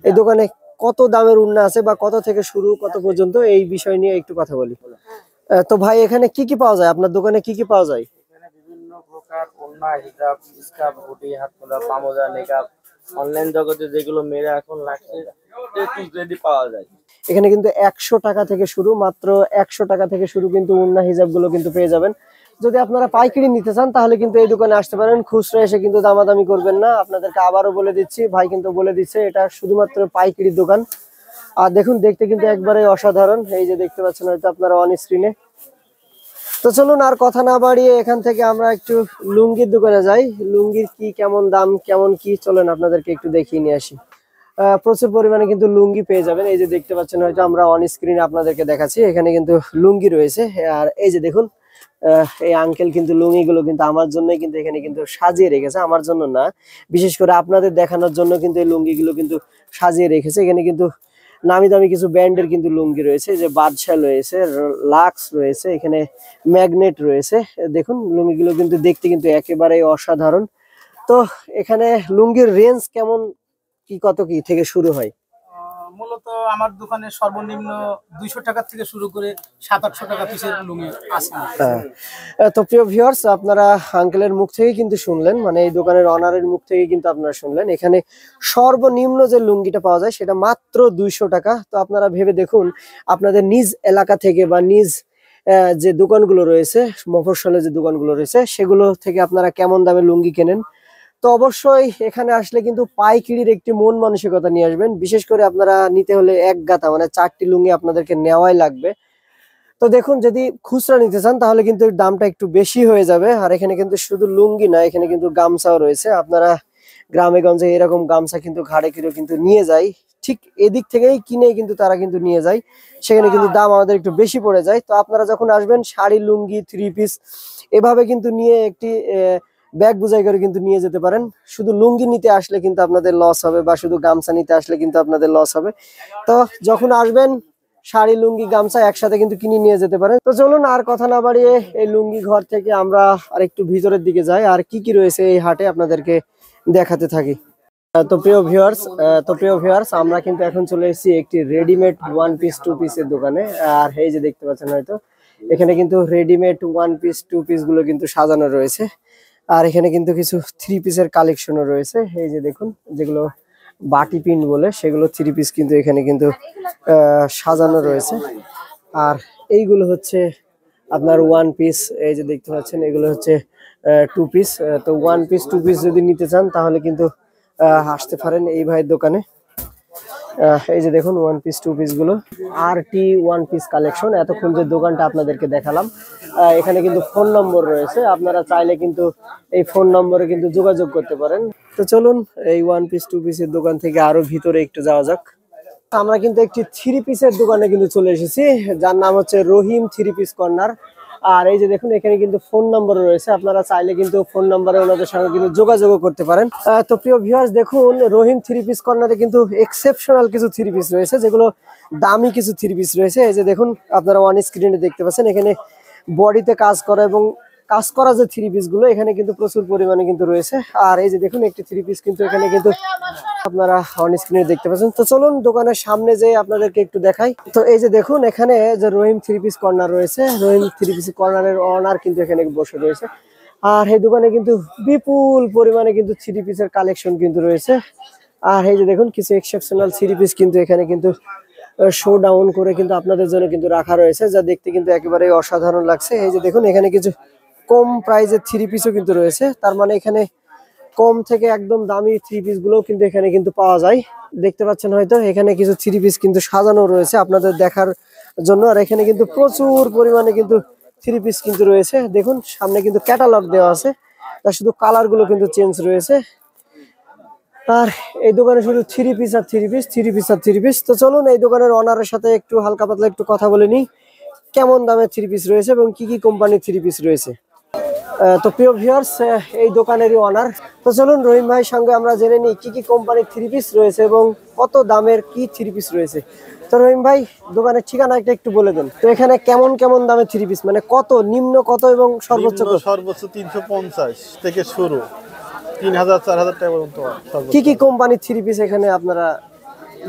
এই দোকানে কত দামের উন্না আছে বা কত থেকে শুরু কত পর্যন্ত, এই বিষয় নিয়ে একটু কথা বলি। তো ভাই এখানে কি কি পাওয়া যায়, আপনার দোকানে কি কি পাওয়া যায়? এখানে বিভিন্ন প্রকার ওড়না, হিজাব, স্কার্ফ, হুডি, হাতমোজা, পামোজা, নেকাব, অনলাইন জগতে যেগুলো মেয়েরা এখন লাগছে রেডি পাওয়া যায়। এখানে কিন্তু 100 টাকা থেকে শুরু, মাত্র 100 টাকা থেকে শুরু কিন্তু উন্না হিজাব গুলো কিন্তু পেয়ে যাবেন। যদি আপনারা পাইকারি নিতে চান তাহলে কিন্তু এই দোকানে আসতে পারেন, খুচরা এসে কিন্তু দামাদামি করবেন না। আপনাদেরকে আবারও বলে দিচ্ছি, ভাই কিন্তু বলে দিচ্ছে এটা শুধুমাত্র পাইকারি দোকান। আর দেখুন দেখতে কিন্তু একবারে অসাধারণ, এই যে দেখতে পাচ্ছেন হয়তো আপনারা অন স্ক্রিনে। তো চলুন আর কথা না বাড়িয়ে এখান থেকে আমরা একটু লুঙ্গির দোকানে যাই। লুঙ্গির কি কেমন দাম, কেমন কি, চলেন আপনাদেরকে একটু দেখিয়ে নিয়ে আসি। প্রচুর পরিমাণে কিন্তু লুঙ্গি পেয়ে যাবেন। এই যে দেখতে পাচ্ছেন হয়তো আমরা অন স্ক্রিনে আপনাদেরকে দেখাচ্ছি, এখানে কিন্তু লুঙ্গি রয়েছে। আর এই যে দেখুন এই আঙ্কেল কিন্তু লুঙ্গি গুলো কিন্তু আমার জন্যই কিন্তু এখানে কিন্তু সাজিয়ে রেখেছে, আমার জন্য না, বিশেষ করে আপনাদের দেখানোর জন্য কিন্তু এই লুঙ্গি গুলো কিন্তু সাজিয়ে রেখেছে। এখানে কিন্তু নামি দামি কিছু ব্র্যান্ডের কিন্তু লুঙ্গি রয়েছে, যে বাদশা রয়েছে, লাক্স রয়েছে, এখানে ম্যাগনেট রয়েছে। দেখুন লুঙ্গিগুলো কিন্তু দেখতে কিন্তু একেবারেই অসাধারণ। তো এখানে লুঙ্গির রেঞ্জ কেমন কি, কত কি থেকে শুরু হয়? মূলত আমার দোকানে সর্বনিম্ন 200 টাকা থেকে শুরু করে 700-800 টাকা পিসের লুঙ্গি আছে। হ্যাঁ। তো প্রিয় ভিউয়ার্স, আপনারা আঙ্কেলের মুখ থেকে কিন্তু শুনলেন, মানে এই দোকানের অনারের মুখ থেকে কিন্তু আপনারা শুনলেন, এখানে সর্বনিম্ন যে লুঙ্গিটা পাওয়া যায় সেটা মাত্র 200 টাকা। তো আপনারা ভেবে দেখুন আপনাদের নিজ এলাকা থেকে বা নিজ যে দোকানগুলো রয়েছে, মফস্বলে যে দোকানগুলো রয়েছে, সেগুলো থেকে আপনারা কেমন দামে লুঙ্গি কেনেন। তো অবশ্যই এখানে আসলে কিন্তু পাইকারির একটি মন মানসিকতা নিয়ে আসবেন। বিশেষ করে আপনারা নিতে হলে এক গাদা মানে 4টি লুঙ্গি আপনাদেরকে নেওয়াই লাগবে। তো দেখুন, যদি খুচরা নিতে চান তাহলে কিন্তু এর দামটা একটু বেশি হয়ে যাবে। আর এখানে কিন্তু শুধু লুঙ্গি না, এখানে কিন্তু গামছাও রয়েছে। আপনারা গ্রামে গঞ্জে এরকম গামছা কিন্তু ঘাড়ে করে কিন্তু নিয়ে যায়, ঠিক এদিক থেকেই কিনে কিন্তু তারা কিন্তু নিয়ে যায়, সেখানে কিন্তু দাম আমাদের একটু বেশি পড়ে যায়। তো আপনারা যখন আসবেন শাড়ি, লুঙ্গি, 3 পিস এভাবে কিন্তু নিয়ে একটি ব্যাগ বোঝাই করে কিন্তু নিয়ে যেতে পারেন। শুধু লুঙ্গি নিতে আসলে কিন্তু আপনাদের লস হবে, বা শুধু গামছা নিতে আসলে কিন্তু আপনাদের লস হবে। তো যখন আসবেন শাড়ি, লুঙ্গি, গামছা একসাথে কিন্তু কিনে নিয়ে যেতে পারেন। তো চলুন আর কথা না বাড়িয়ে এই লুঙ্গি ঘর থেকে আমরা আর একটু ভিতরের দিকে যাই, আর কি কি রয়েছে এই হাটে আপনাদেরকে দেখাতে থাকি। তো প্রিয় ভিউয়ার্স, আমরা কিন্তু এখন চলে এসেছি একটি রেডিমেড 1 পিস 2 পিসের দোকানে। আর এই যে দেখতে পাচ্ছেন হয়তো, এখানে কিন্তু রেডিমেড 1 পিস 2 পিস গুলো কিন্তু সাজানো রয়েছে। আর এখানে কিন্তু কিছু 3 পিসের কালেকশনও রয়েছে। এই যে দেখুন, যেগুলো বাটি পিন বলে, সেগুলো 3 পিস কিন্তু এখানে কিন্তু সাজানো রয়েছে। আর এইগুলো হচ্ছে আপনার 1 পিস, এই যে দেখতে পাচ্ছেন এগুলো হচ্ছে 2 পিস। তো 1 পিস 2 পিস যদি নিতে চান তাহলে কিন্তু আসতে পারেন এই ভাইয়ের দোকানে। এই যে দেখুন 1 পিস 2 পিস গুলো আরটি 1 পিস কালেকশন। এতক্ষণ যে দোকানটা আপনাদেরকে দেখালাম, এখানে কিন্তু ফোন নম্বর রয়েছে, আপনারা চাইলে কিন্তু এই ফোন নম্বরে কিন্তু যোগাযোগ করতে পারেন। তো চলুন এই 1 পিস 2 পিসের দোকান থেকে আরো ভিতরে একটু যাওয়া যাক। আমরা কিন্তু একটি 3 পিসের দোকানে কিন্তু চলে এসেছি, যার নাম হচ্ছে রহিম 3 পিস কর্নার। আর এই যে দেখুন এখানে কিন্তু ফোন নম্বর রয়েছে, আপনারা চাইলে কিন্তু ফোন নম্বরে ওনাদের সঙ্গে কিন্তু যোগাযোগ করতে পারেন। তো প্রিয় ভিউয়ার্স, দেখুন রহিম 3 পিস কর্নারে কিন্তু এক্সেপশনাল কিছু 3 পিস রয়েছে, যেগুলো দামি কিছু 3 পিস রয়েছে। এই যে দেখুন আপনারা অন স্ক্রিনে দেখতে পাচ্ছেন, এখানে বডিতে কাজ করা এবং কাজ করা যে 3 পিস গুলো এখানে কিন্তু প্রচুর পরিমাণে কিন্তু রয়েছে। আর এই যে দেখুন একটি 3 পিস কিন্তু এখানে কিন্তু আপনারা অন স্ক্রিনে দেখতে পাচ্ছেন। তো চলুন দোকানের সামনে যে আপনাদেরকে একটু দেখাই। তো এই যে দেখুন এখানে যে রহিম 3 পিস কর্নার রয়েছে, রহিম 3 পিস কর্নারের অনার কিন্তু এখানে বসে রয়েছে। আর এই দোকানে কিন্তু বিপুল পরিমাণে কিন্তু 3 পিসের কালেকশন কিন্তু রয়েছে। আর এই যে দেখুন কিছু এক্সেপশনাল 3 পিস কিন্তু এখানে কিন্তু শো ডাউন করে কিন্তু আপনাদের জন্য কিন্তু রাখা রয়েছে, যা দেখতে কিন্তু একেবারে অসাধারণ লাগছে। এই যে দেখুন এখানে কিছু কম প্রাইজের 3 পিসও কিন্তু রয়েছে, তার মানে এখানে কম থেকে একদম দামি 3 পিস গুলো কিন্তু এখানে কিন্তু পাওয়া যায়। দেখতে পাচ্ছেন হয়তো এখানে কিছু 3 পিস কিন্তু সাজানো রয়েছে আপনাদের দেখার জন্য। আর এখানে কিন্তু প্রচুর পরিমাণে কিন্তু 3 পিস কিন্তু রয়েছে। দেখুন সামনে কিন্তু ক্যাটালগ দেওয়া আছে, তার শুধু কালার গুলো কিন্তু চেঞ্জ রয়েছে। আর এই দোকানে শুধু 3 পিস আর 3 পিস, 3 পিস আর 3 পিস। তো চলুন এই দোকানের অনারের সাথে একটু হালকা পাতলা একটু কথা বলে নিই, কেমন দামে 3 পিস রয়েছে এবং কি কি কোম্পানির 3 পিস রয়েছে। তো প্রিয় ভিউয়ার্স, এই দোকানেরই অনার। তো চলুন রহিম ভাইয়ের সঙ্গে আমরা জেনে নিই কি কি কোম্পানির 3 পিস রয়েছে এবং কত দামের কি 3 পিস রয়েছে। তো রহিম ভাই, দোকানের ঠিকানাটা একটু বলে দেন। তো এখানে কেমন কেমন দামে 3 পিস, মানে কত নিম্ন কত এবং সর্বোচ্চ কত? সর্বোচ্চ 350 থেকে শুরু, 3000 4000 টাকা পর্যন্ত। কি কি কোম্পানির 3 পিস এখানে আপনারা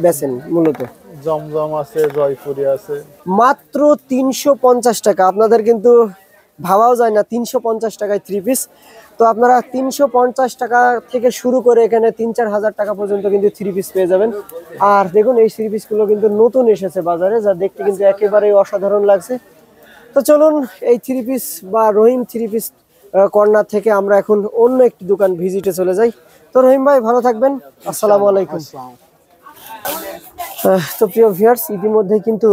বেচেন মূলত? জমজম আছে, জয়পুরি আছে। মাত্র 350 টাকা, আপনাদের কিন্তু ভাবাও যায় না 350 টাকায় 3 পিস। তো আপনারা 350 টাকা থেকে শুরু করে এখানে 3-4 হাজার টাকা পর্যন্ত কিন্তু 3 পিস পেয়ে যাবেন। আর দেখুন এই 3 পিস গুলো কিন্তু নতুন এসেছে বাজারে, যা দেখতে কিন্তু একেবারেই অসাধারণ লাগছে। তো চলুন এই 3 পিস বা রহিম 3 পিস কর্নার থেকে আমরা এখন অন্য একটি দোকান ভিজিটে চলে যাই। তো রহিম ভাই ভালো থাকবেন, আসসালামু আলাইকুম। তো প্রিয় ভিউয়ার্স, ইতিমধ্যে কিন্তু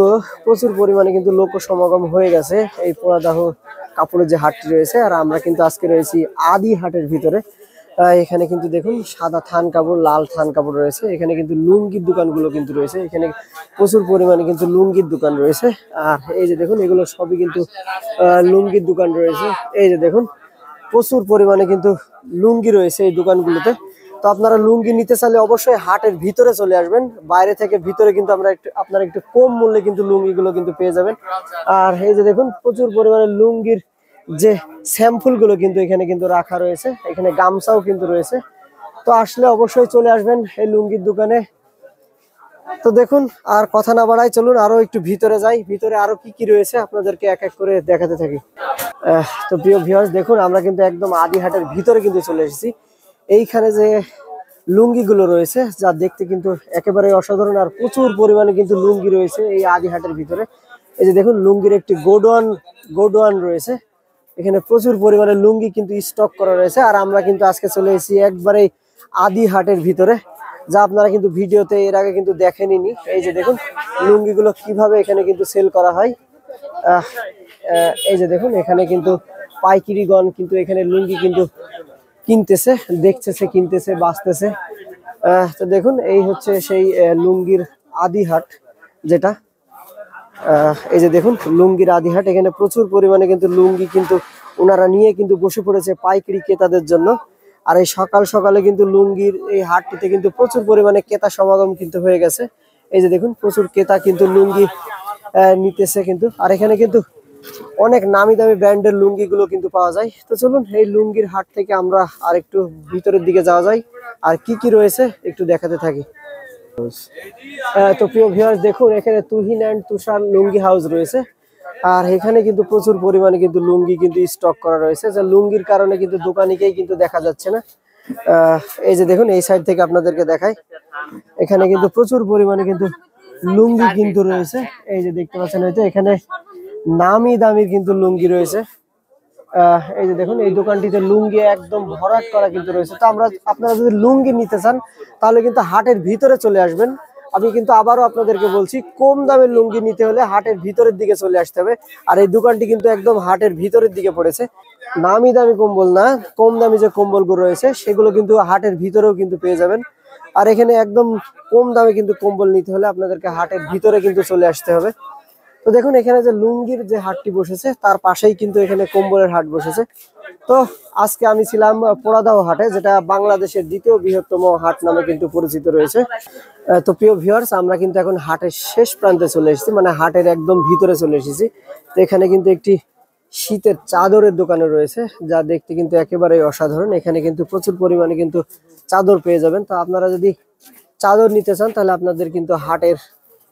প্রচুর পরিমাণে কিন্তু লোক সমাগম হয়ে গেছে এই পোড়াদাহ কাপড়ের যে হাটটি রয়েছে। আর আমরা কিন্তু আজকে রয়েছি আদি হাটের ভিতরে। এখানে কিন্তু দেখুন সাদা থান কাপড়, লাল থান কাপড় রয়েছে। এখানে কিন্তু লুঙ্গির দোকানগুলো কিন্তু রয়েছে, এখানে প্রচুর পরিমাণে কিন্তু লুঙ্গির দোকান রয়েছে। আর এই যে দেখুন এগুলো সবই কিন্তু লুঙ্গির দোকান রয়েছে। এই যে দেখুন প্রচুর পরিমাণে কিন্তু লুঙ্গি রয়েছে এই দোকানগুলোতে। তো আপনারা লুঙ্গি নিতে চাইলে অবশ্যই হাটের ভিতরে চলে আসবেন, বাইরে থেকে ভিতরে কিন্তু আপনারা একটু কম মূল্যে কিন্তু লুঙ্গিগুলো কিন্তু পেয়ে যাবেন। আর এই যে দেখুন প্রচুর পরিমাণে লুঙ্গির যে স্যাম্পল গুলো কিন্তু এখানে কিন্তু রাখা রয়েছে, এখানে গামছাও কিন্তু রয়েছে। তো আসলে অবশ্যই চলে আসবেন এই লুঙ্গির দোকানে। তো দেখুন, আর কথা না বাড়াই, চলুন আরো একটু ভিতরে যাই। ভিতরে আরো কি কি রয়েছে আপনাদেরকে এক এক করে দেখাতে থাকি। তো প্রিয় ভিউয়ার্স, দেখুন আমরা কিন্তু একদম আদি হাটের ভিতরে কিন্তু চলে এসেছি। এইখানে যে লুঙ্গিগুলো রয়েছে, যা দেখতে কিন্তু একেবারে অসাধারণ, আর প্রচুর পরিমাণে কিন্তু লুঙ্গি রয়েছে এই আদি হাটের ভিতরে। এই যে দেখুন, লুঙ্গির একটি গোডওয়ান রয়েছে। এখানে প্রচুর পরিমাণে লুঙ্গি কিন্তু স্টক করা রয়েছে। আর আমরা কিন্তু আজকে চলে এসেছি একবারে আদি হাটের ভিতরে, যা আপনারা কিন্তু ভিডিওতে এর আগে কিন্তু দেখেননি। এই যে দেখুন লুঙ্গিগুলো কিভাবে এখানে কিন্তু সেল করা হয়। এই যে দেখুন, এখানে কিন্তু পাইকারিগণ কিন্তু এখানে লুঙ্গি কিন্তু কিনতেছে, দেখতেছে, কিনতেছে, বাঁচতেছে। তো দেখুন, এই হচ্ছে সেই লুঙ্গির আদি হাট যেটা। এই যে দেখুন লুঙ্গির আদি হাট, এখানে প্রচুর পরিমাণে কিন্তু লুঙ্গি কিন্তু ওনারা নিয়ে কিন্তু বসে পড়েছে পাইকারি ক্রেতাদের জন্য। আর এই সকাল সকালে কিন্তু লুঙ্গির এই হাটটিতে কিন্তু প্রচুর পরিমাণে ক্রেতা সমাগম কিন্তু হয়ে গেছে। এই যে দেখুন, প্রচুর ক্রেতা কিন্তু লুঙ্গি নিতেছে কিন্তু। আর এখানে কিন্তু অনেক নামি দামি ব্র্যান্ডের লুঙ্গি গুলো কিন্তু পাওয়া যায়। তো চলুন এই লুঙ্গির হাট থেকে আমরা আর একটু ভিতরের দিকে যাওয়া যায়, আর কি কি রয়েছে একটু দেখাতে থাকি। তো প্রিয় ভিউয়ার্স, দেখুন এখানে Tuhin and Tushar lungi house রয়েছে। আর এখানে কিন্তু প্রচুর পরিমাণে কিন্তু লুঙ্গি কিন্তু স্টক করা রয়েছে, যা লুঙ্গির কারণে কিন্তু দোকানিকেই কিন্তু দেখা যাচ্ছে না। এই যে দেখুন, এই সাইড থেকে আপনাদেরকে দেখাই, এখানে কিন্তু প্রচুর পরিমাণে কিন্তু লুঙ্গি কিন্তু রয়েছে। এই যে দেখতে পাচ্ছেন, হয়তো এখানে নামি দামির কিন্তু লুঙ্গি রয়েছে। এই যে দেখুন, এই দোকানটিতে লুঙ্গি একদম ভরাট করা কিন্তু রয়েছে। তো আপনারা যদি লুঙ্গি নিতে চান তাহলে কিন্তু হাটের ভিতরে চলে আসবেন। আমি কিন্তু আবারও আপনাদেরকে বলছি, কম দামের লুঙ্গি নিতে হলে হাটের ভিতরের দিকে চলে আসতে হবে। আর এই দোকানটি কিন্তু একদম হাটের ভিতরের দিকে পড়েছে। নামি দামি কম্বল না, কম দামি যে কম্বলগুলো রয়েছে সেগুলো কিন্তু হাটের ভিতরেও কিন্তু পেয়ে যাবেন। আর এখানে একদম কম দামে কিন্তু কম্বল নিতে হলে আপনাদেরকে হাটের ভিতরে কিন্তু চলে আসতে হবে। তো দেখুন, এখানে যে লুঙ্গির যে হাটটি বসেছে তার পাশেই কিন্তু এখানে কম্বলের হাট বসেছে। তো আজকে আমি ছিলাম পোড়াদাও হাটে, যেটা বাংলাদেশের দ্বিতীয় বৃহত্তম হাট নামে কিন্তু পরিচিত রয়েছে। তো প্রিয় ভিউয়ার্স, আমরা কিন্তু এখন হাটের শেষ প্রান্তে চলে এসেছি, মানে হাটের একদম ভিতরে চলে এসেছি। তো এখানে কিন্তু একটি শীতের চাদরের দোকানে রয়েছে, যা দেখতে কিন্তু একেবারেই অসাধারণ। এখানে কিন্তু প্রচুর পরিমাণে কিন্তু চাদর পেয়ে যাবেন। তো আপনারা যদি চাদর নিতে চান তাহলে আপনাদের কিন্তু হাটের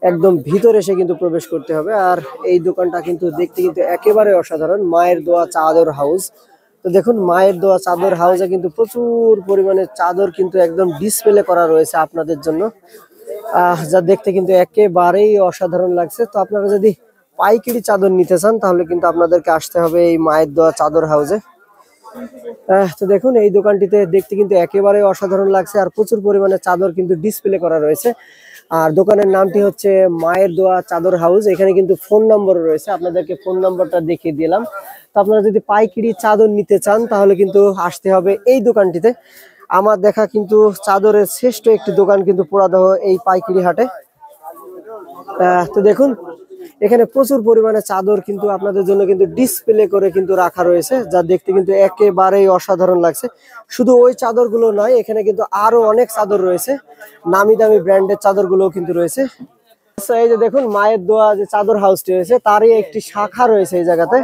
একদম ভিতরে এসে কিন্তু প্রবেশ করতে হবে। আর এই দোকানটা কিন্তু দেখতে কিন্তু একেবারে অসাধারণ, মায়ের দোয়া চাদর হাউস। তো দেখুন, মায়ের দোয়া চাদর হাউসে কিন্তু প্রচুর পরিমাণে চাদর কিন্তু একদম ডিসপ্লে করা রয়েছে আপনাদের জন্য, যা দেখতে কিন্তু একেবারেই অসাধারণ লাগছে। তো আপনারা যদি পাইকারি চাদর নিতে চান তাহলে কিন্তু আপনাদেরকে আসতে হবে এই মায়ের দোয়া চাদর হাউসে। তো দেখুন, এই দোকানটিতে দেখতে কিন্তু একেবারে অসাধারণ লাগছে, আর প্রচুর পরিমাণে চাদর কিন্তু ডিসপ্লে করা রয়েছে। আর দোকানের নামটি হচ্ছে মায়ের দোয়া চাদর হাউস। এখানে কিন্তু ফোন নম্বর রয়েছে, আপনাদেরকে ফোন নম্বরটা দেখিয়ে দিলাম। তো আপনারা যদি পাইকারি চাদর নিতে চান তাহলে কিন্তু আসতে হবে এই দোকানটিতে। আমার দেখা কিন্তু চাদরের শ্রেষ্ঠ একটি দোকান কিন্তু পোড়াদহ এই পাইকারি হাটে। তো দেখুন, এখানে প্রচুর পরিমাণে চাদর কিন্তু আপনাদের জন্য কিন্তু ডিসপ্লে করে কিন্তু রাখা রয়েছে, যা দেখতে কিন্তু একেবারেই অসাধারণ লাগছে। শুধু ওই চাদরগুলো নয়, এখানে কিন্তু আরো অনেক চাদর রয়েছে, নামি দামি ব্র্যান্ডের চাদরগুলো কিন্তু রয়েছে। এই যে দেখুন, মায়ের দোয়া যে চাদর হাউসটি রয়েছে তারই একটি শাখা রয়েছে এই জায়গাতে।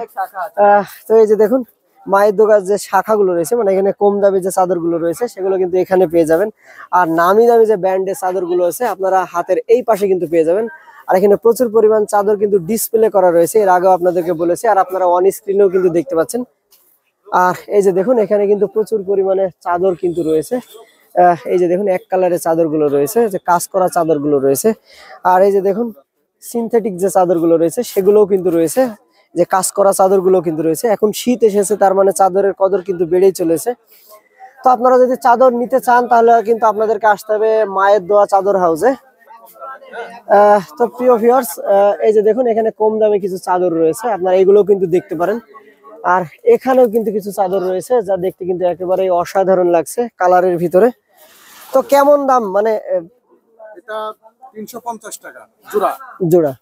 তো এই যে দেখুন, মায়ের দোকান যে শাখাগুলো রয়েছে, মানে এখানে কম দামি যে চাদরগুলো রয়েছে সেগুলো কিন্তু এখানে পেয়ে যাবেন। আর নামি দামি যে ব্র্যান্ডের চাদরগুলো আছে আপনারা হাতের এই পাশে কিন্তু পেয়ে যাবেন। আর এখানে প্রচুর পরিমাণ চাদর কিন্তু ডিসপ্লে করা রয়েছে, এর আগেও আপনাদেরকে বলেছি, আর আপনারা অন স্ক্রিনেও কিন্তু দেখতে পাচ্ছেন। আর এই যে দেখুন, এখানে কিন্তু প্রচুর পরিমাণে চাদর কিন্তু রয়েছে। এই যে দেখুন, এক কালারের চাদরগুলো রয়েছে, যে কাজ করা চাদরগুলো রয়েছে। আর এই যে দেখুন, সিনথেটিক যে চাদরগুলো রয়েছে সেগুলোও কিন্তু রয়েছে, যে কাজ করা চাদরগুলো কিন্তু রয়েছে। এখন শীত এসেছে, তার মানে চাদরের কদর কিন্তু বেড়েই চলেছে। তো আপনারা যদি চাদর নিতে চান তাহলে কিন্তু আপনাদেরকে আসতে হবে মায়ের দোয়া চাদর হাউসে। তো প্রিয় ভিউয়ার্স, এই যে দেখুন, এখানে কম দামে কিছু চাদর রয়েছে, আপনারা এগুলোও কিন্তু দেখতে পারেন। আর এখানেও কিন্তু কিছু চাদর রয়েছে, যা দেখতে কিন্তু একেবারে অসাধারণ লাগছে কালারের ভিতরে। তো কেমন দাম, মানে এটা 350 টাকা জোড়া। জোড়া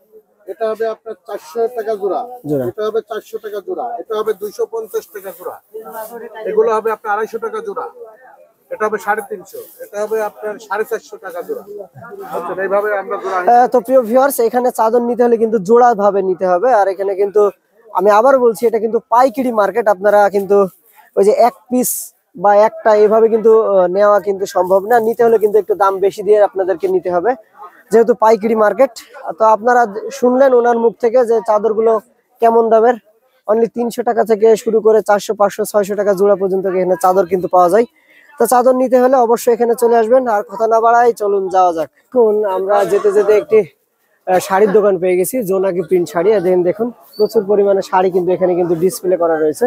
এটা হবে আপনার 400 টাকা জোড়া। জোড়া। এটা হবে 400 টাকা জোড়া। এটা হবে 250 টাকা জোড়া। এগুলো হবে আপনার 250 টাকা জোড়া। এটা হবে 350। এটা হবে আপনার 450 টাকা জোড়া। আচ্ছা, এইভাবে আমরা জোড়া। তো প্রিয় ভিউয়ার্স, এখানে চাদর নিতে হলে কিন্তু জোড়া ভাবে নিতে হবে। আর এখানে কিন্তু আমি আবার বলছি, এটা কিন্তু পাইকারি মার্কেট। আপনারা কিন্তু ওই যে এক পিস বা একটা এভাবে কিন্তু নেওয়া কিন্তু সম্ভব না, নিতে হলে কিন্তু একটু দাম বেশি দিয়ে আপনাদেরকে নিতে হবে। যেহেতু পাইকারি মার্কেট। তো আপনারা শুনলেন ওনার মুখ থেকে যে চাদরগুলো কেমন দামের। অনলি 300 টাকা থেকে শুরু করে 400, 500, 600 টাকা জোড়া পর্যন্ত এখানে চাদর কিন্তু পাওয়া যায়। তো চাদর নিতে হলে অবশ্যই এখানে চলে আসবেন। আর কথা না বাড়াই চলুন যাওয়া যাক। এখন আমরা যেতে যেতে একটি শাড়ির দোকান পেয়ে গেছি, জোনাকি প্রিন্ট শাড়ি। দেখুন প্রচুর পরিমাণে শাড়ি কিন্তু এখানে কিন্তু ডিসপ্লে করা রয়েছে।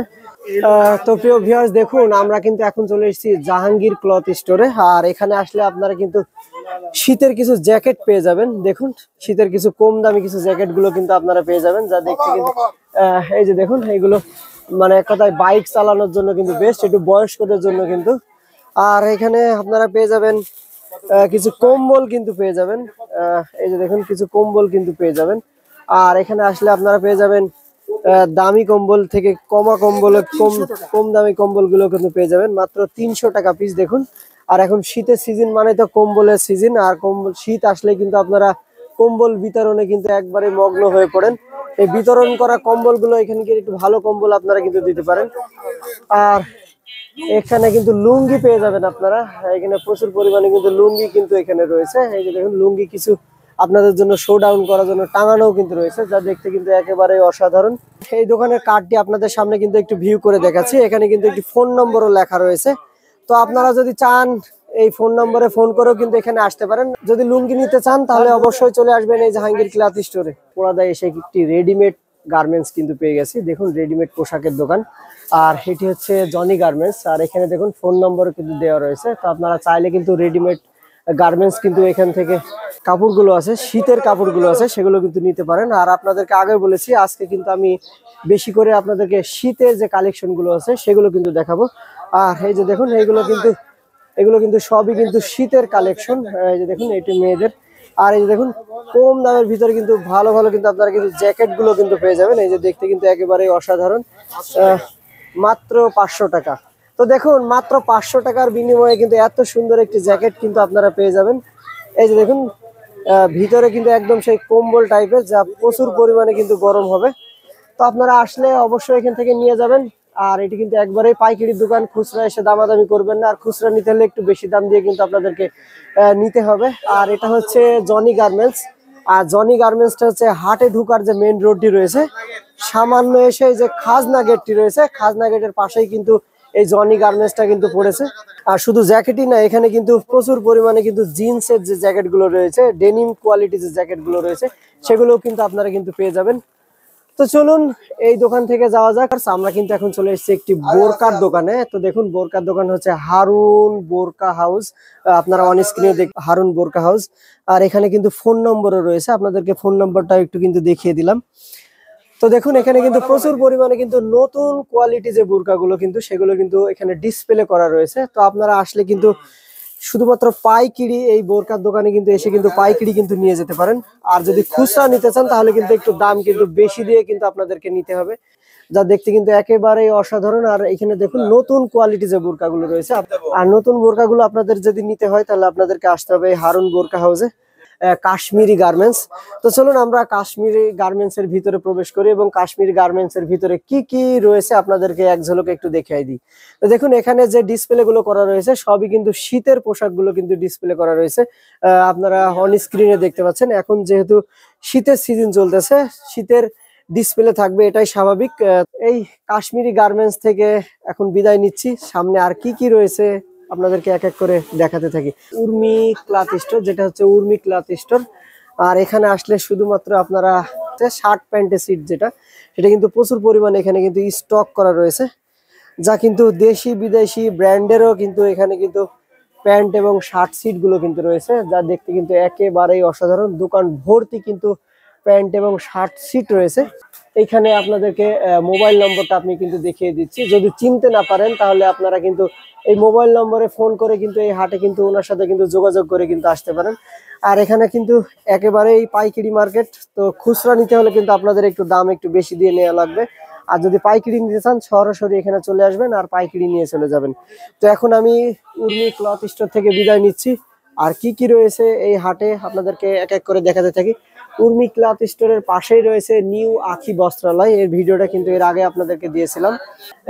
তো প্রিয় ভিউয়ার্স, দেখুন আমরা কিন্তু এখন চলে এসেছি জাহাঙ্গীর ক্লথ স্টোরে। আর এখানে আসলে আপনারা কিন্তু শীতের কিছু জ্যাকেট পেয়ে যাবেন। দেখুন শীতের কিছু কম দামি কিছু জ্যাকেট গুলো কিন্তু আপনারা পেয়ে যাবেন, যা দেখতে কিন্তু এই যে দেখুন এইগুলো মানে এক কথায় বাইক চালানোর জন্য কিন্তু বেস্ট, একটু বয়স্কদের জন্য কিন্তু। আর এখানে আপনারা পেয়ে যাবেন কিছু কম্বল কিন্তু পেয়ে যাবেন। এই যে দেখুন কিছু কম্বল কিন্তু পেয়ে যাবেন। আর এখানে আসলে আপনারা পেয়ে যাবেন দামি কম্বল থেকে কমা কম্বল, কম দামি কম্বল গুলো কিন্তু পেয়ে যাবেন মাত্র 300 টাকা পিস। দেখুন আর এখন শীতের সিজন মানে তো কম্বলের সিজন। আর কম্বল শীত আসলে কিন্তু আপনারা কম্বল বিতরণে কিন্তু একবারে মগ্ন হয়ে পড়েন। এই বিতরণ করা কম্বল গুলো এখানে একটু ভালো কম্বল আপনারা কিন্তু দিতে পারেন। আর এখানে কিন্তু লুঙ্গি পেয়ে যাবেন আপনারা। এখানে প্রচুর পরিমাণে কিন্তু লুঙ্গি কিন্তু এখানে রয়েছে। এই যে দেখুন লুঙ্গি কিছু আপনাদের জন্য শো ডাউন করার জন্য টাঙানো কিন্তু রয়েছে, যা দেখতে কিন্তু একেবারে অসাধারণ। এই দোকানের কার্ডটি আপনাদের সামনে কিন্তু একটু ভিউ করে দেখাচ্ছি। এখানে কিন্তু একটি ফোন নম্বরও লেখা রয়েছে। তো আপনারা যদি চান এই ফোন নম্বরে ফোন করেও কিন্তু এখানে আসতে পারেন। যদি লুঙ্গি নিতে চান তাহলে অবশ্যই চলে আসবেন এই জাহাঙ্গীর ক্লথ স্টোরে। পোড়াদায় এসে একটি রেডিমেড গার্মেন্টস কিন্তু পেয়ে গেছি। দেখুন রেডিমেড পোশাকের দোকান। আর এটি হচ্ছে জনি গার্মেন্টস। আর এখানে দেখুন ফোন নম্বর কিন্তু দেওয়া রয়েছে। তো আপনারা চাইলে কিন্তু রেডিমেড গার্মেন্টস কিন্তু এখান থেকে কাপড়গুলো আছে, শীতের কাপড়গুলো আছে, সেগুলো কিন্তু নিতে পারেন। আর আপনাদেরকে আগে বলেছি আজকে কিন্তু আমি বেশি করে আপনাদেরকে শীতের যে কালেকশন গুলো আছে সেগুলো কিন্তু দেখাবো। আর এই যে দেখুন এগুলো কিন্তু সবই কিন্তু শীতের কালেকশন। এই যে দেখুন এটি মেয়েদের। আর এই যে দেখুন কম দামের ভিতরে কিন্তু ভালো ভালো কিন্তু আপনারা কিন্তু জ্যাকেট গুলো কিন্তু পেয়ে যাবেন। এই যে দেখতে কিন্তু একেবারে অসাধারণ, মাত্র 500 টাকা। তো দেখুন মাত্র 500 টাকার বিনিময়ে কিন্তু এত সুন্দর একটি জ্যাকেট কিন্তু আপনারা পেয়ে যাবেন। এই যে দেখুন ভিতরে কিন্তু একদম সেই কম্বল টাইপের, যা প্রচুর পরিমাণে কিন্তু গরম হবে। তো আপনারা আসলে অবশ্যই এখান থেকে নিয়ে যাবেন। আর এটি কিন্তু একবারেই পাইকারি দোকান, খুচরা এসে দামাদামি করবেন না। আর খুচরা নিতে হলে একটু বেশি দাম দিয়ে কিন্তু আপনাদেরকে নিতে হবে। আর এটা হচ্ছে জনি গার্মেন্টস। আর জনি গার্মেন্টসটা হচ্ছে হাটে ঢুকার যে মেইন রোডটি রয়েছে, সামান্য এসে যে খাজনা গেটটি রয়েছে, খাজনা গেটের পাশেই কিন্তু এই জনি গার্মেন্টসটা কিন্তু পড়েছে। আর শুধু জ্যাকেটই না, এখানে কিন্তু প্রচুর পরিমাণে কিন্তু জিন্সের যে জ্যাকেট গুলো রয়েছে, ডেনিম কোয়ালিটির যে জ্যাকেট গুলো রয়েছে, সেগুলোও কিন্তু আপনারা কিন্তু পেয়ে যাবেন। তো চলুন এই দোকান থেকে যাওয়া যাক। আমরা কিন্তু এখন চলে এসেছি একটি বোরকার দোকানে। তো দেখুন বোরকার দোকান হচ্ছে হারুন বোরকা হাউস। আপনারা অন স্ক্রিনে দেখ হারুন বোরকা হাউস। আর এখানে কিন্তু ফোন নম্বরও রয়েছে, আপনাদেরকে ফোন নম্বরটা একটু কিন্তু দেখিয়ে দিলাম। তো দেখুন এখানে কিন্তু প্রচুর পরিমাণে কিন্তু নতুন কোয়ালিটি যে বোরকাগুলো কিন্তু সেগুলো কিন্তু এখানে ডিসপ্লে করা রয়েছে। তো আপনারা আসলে কিন্তু শুধুমাত্র পাইকারি এই বোরকার দোকানে কিন্তু এসে কিন্তু পাইকারি কিন্তু নিয়ে যেতে পারেন। আর যদি খুচরা নিতে চান তাহলে কিন্তু একটু দাম কিন্তু বেশি দিয়ে কিন্তু আপনাদেরকে নিতে হবে, যা দেখতে কিন্তু একেবারেই অসাধারণ। আর এখানে দেখুন নতুন কোয়ালিটি যে বোরকাগুলো রয়েছে। আর নতুন বোরকাগুলো আপনাদের যদি নিতে হয় তাহলে আপনাদেরকে আসতে হবে হারুন বোরকা হাউসে, কাশ্মীরি গার্মেন্টস। তো চলুন আমরা কাশ্মীরি গার্মেন্টস এর ভিতরে প্রবেশ করি এবং কাশ্মীরি গার্মেন্টস এর ভিতরে কি কি রয়েছে আপনাদেরকে এক ঝলকে একটু দেখিয়ে দিই। তো দেখুন এখানে যে ডিসপ্লে গুলো করা রয়েছে সবই কিন্তু শীতের পোশাকগুলো কিন্তু ডিসপ্লে করা রয়েছে। আপনারা অন স্ক্রিনে দেখতে পাচ্ছেন। এখন যেহেতু শীতের সিজন চলতেছে, শীতের ডিসপ্লে থাকবে, এটাই স্বাভাবিক। এই কাশ্মীরি গার্মেন্টস থেকে এখন বিদায় নিচ্ছি। সামনে আর কি কি রয়েছে আপনাদেরকে এক এক করে দেখাতে থাকি। উর্মি ক্লথ স্টোর, যেটা হচ্ছে উর্মি ক্লথ স্টোর। আর এখানে আসলে শুধুমাত্র আপনারা শার্ট প্যান্টের সিট যেটা, সেটা কিন্তু প্রচুর পরিমাণে এখানে কিন্তু স্টক করা রয়েছে, যা কিন্তু দেশি বিদেশি ব্র্যান্ডেরও কিন্তু এখানে কিন্তু প্যান্ট এবং শার্ট সিট গুলো কিন্তু রয়েছে, যা দেখতে কিন্তু একেবারেই অসাধারণ। দোকান ভর্তি কিন্তু প্যান্ট এবং শার্ট সিট রয়েছে। এইখানে আপনাদেরকে মোবাইল নম্বরটা আপনি কিন্তু দেখিয়ে দিচ্ছি। যদি চিনতে না পারেন তাহলে আপনারা কিন্তু এই মোবাইল নম্বরে ফোন করে কিন্তু এই হাটে কিন্তু ওনার সাথে কিন্তু যোগাযোগ করে কিন্তু আসতে পারেন। আর এখানে কিন্তু একেবারেই পাইকারি মার্কেট। তো খুচরা নিতে হলে কিন্তু আপনাদের একটু দাম একটু বেশি দিয়ে নেওয়া লাগবে। আর যদি পাইকারি নিতে চান সরাসরি এখানে চলে আসবেন আর পাইকারি নিয়ে চলে যাবেন। তো এখন আমি উর্মি ক্লথ স্টোর থেকে বিদায় নিচ্ছি। আর কি কি রয়েছে এই হাটে আপনাদেরকে এক এক করে দেখাতে থাকি। উর্মি ক্লথ স্টোরের পাশেই রয়েছে নিউ আখি বস্ত্রালয়। এর ভিডিওটা কিন্তু এর আগে আপনাদেরকে দিয়েছিলাম।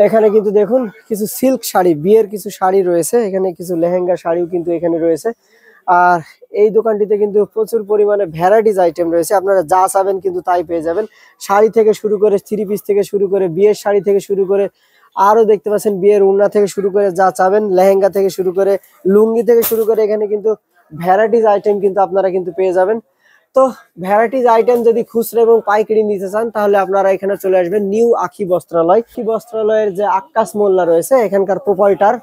এখানে কিন্তু দেখুন কিছু সিল্ক শাড়ি, বিয়ের কিছু শাড়ি রয়েছে, এখানে কিছু লেহেঙ্গা শাড়িও কিন্তু এখানে রয়েছে। আর এই দোকানটিতে কিন্তু প্রচুর পরিমাণে ভ্যারাইটিস আইটেম রয়েছে, আপনারা যা চাবেন কিন্তু তাই পেয়ে যাবেন। শাড়ি থেকে শুরু করে, থ্রি পিস থেকে শুরু করে, বিয়ের শাড়ি থেকে শুরু করে, আরো দেখতে পাচ্ছেন বিয়ের ওড়না থেকে শুরু করে যা চাবেন, লেহেঙ্গা থেকে শুরু করে, লুঙ্গি থেকে শুরু করে, এখানে কিন্তু ভ্যারাইটিস আইটেম কিন্তু আপনারা কিন্তু পেয়ে যাবেন। তো ভ্যারাইটিস আইটেম যদি খুচরা এবং পাইকারি নিতে চান তাহলে আপনারা এখানে চলে আসবেন নিউ আখি বস্ত্রালয়। আখি বস্ত্রালয়ের যে আক্কাস মোল্লা রয়েছে এখানকার প্রোপাইটার,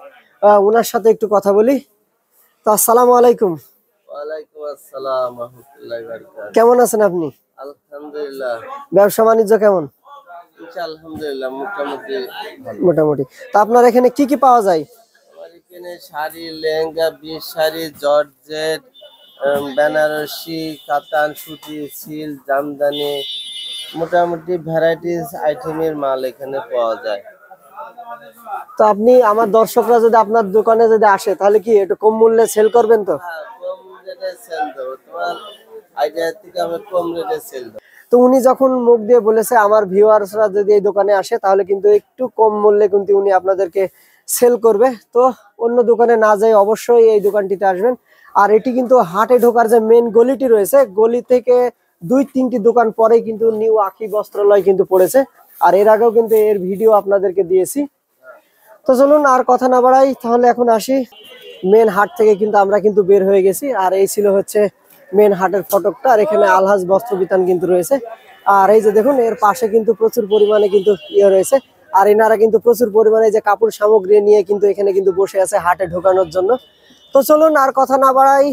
ওনার সাথে একটু কথা বলি। তো আসসালামু আলাইকুম। ওয়ালাইকুম আসসালাম ওয়া রাহমাতুল্লাহি ওয়া বারাকাতুহু। কেমন আছেন আপনি? আলহামদুলিল্লাহ, ব্যবসা বাণিজ্য কেমন? আলহামদুলিল্লাহ মোটামুটি ভালো। মোটামুটি। তো আপনার এখানে কি কি পাওয়া যায়? আমার এখানে শাড়ি, লেহেঙ্গা, বিয়ের শাড়ি, জর্জেট, বেনারসি, কাতান, সুতি, সিল্ক, জামদানি, মোটামুটি ভ্যারাইটিস আইটেমের মাল এখানে পাওয়া যায়। তো আপনি, আমার দর্শকরা যদি আপনার দোকানে যদি আসে তাহলে কি একটু কম মূল্যে সেল করবেন তো? হ্যাঁ, কম রেটে সেল দেবো, তোমার আইডিয়া থেকে আমি কম রেটে সেল দেবো। তো উনি যখন মুখ দিয়ে বলেছে আমার ভিউয়ার্সরা যদি এই দোকানে আসে তাহলে কিন্তু একটু কম মূল্যে কিন্তু উনি আপনাদেরকে সেল করবে। তো অন্য দোকানে না যাই অবশ্যই এই দোকানটিতে আসবেন। আর এটি কিন্তু হাটে ঢোকার যে মেন গলিটি রয়েছে, গলি থেকে 2-3টি দোকান পরেই কিন্তু নিউ আখি বস্ত্রালয় কিন্তু পড়েছে। আর এর আগেও কিন্তু এর ভিডিও আপনাদেরকে দিয়েছি। তো চলুন আর কথা না বাড়াই, তাহলে এখন আসি। মেন হাট থেকে কিন্তু আমরা কিন্তু বের হয়ে গেছি, আর এই ছিল হচ্ছে মেন হাটের ফটকটা। আর এখানে আলহাজ বস্ত্র বিতান কিন্তু রয়েছে। আর এই যে দেখুন এর পাশে কিন্তু প্রচুর পরিমাণে কিন্তু ইয়ে রয়েছে। আর এনারা কিন্তু প্রচুর পরিমাণে যে কাপড় সামগ্রী নিয়ে কিন্তু এখানে কিন্তু বসে আছে হাটে ঢোকানোর জন্য। তো চলুন আর কথা না বাড়াই,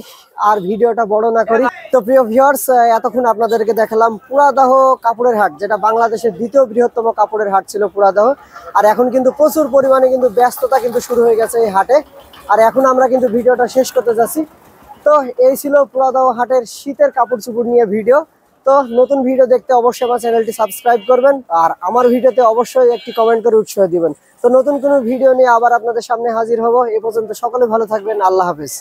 আর ভিডিওটা বড় না করি। তো প্রিয় ভিউয়ার্স, এতক্ষণ আপনাদেরকে দেখালাম পুরাদাহ কাপড়ের হাট, যেটা বাংলাদেশের দ্বিতীয় বৃহত্তম কাপড়ের হাট ছিল পুরাদাহ। আর এখন কিন্তু প্রচুর পরিমাণে কিন্তু ব্যস্ততা কিন্তু শুরু হয়ে গেছে এই হাটে। আর এখন আমরা কিন্তু ভিডিওটা শেষ করতে যাচ্ছি। তো এই ছিল পুরাদাহ হাটের শীতের কাপড় চোপড় নিয়ে ভিডিও। তো নতুন ভিডিও দেখতে অবশ্যই আমার চ্যানেলটি সাবস্ক্রাইব করবেন, আর আমার ভিডিওতে অবশ্যই একটি কমেন্ট করে উৎসাহ দিবেন। তো নতুন কোনো ভিডিও নিয়ে আবার আপনাদের সামনে হাজির হব। এ পর্যন্ত সকলে ভালো থাকবেন। আল্লাহ হাফেজ।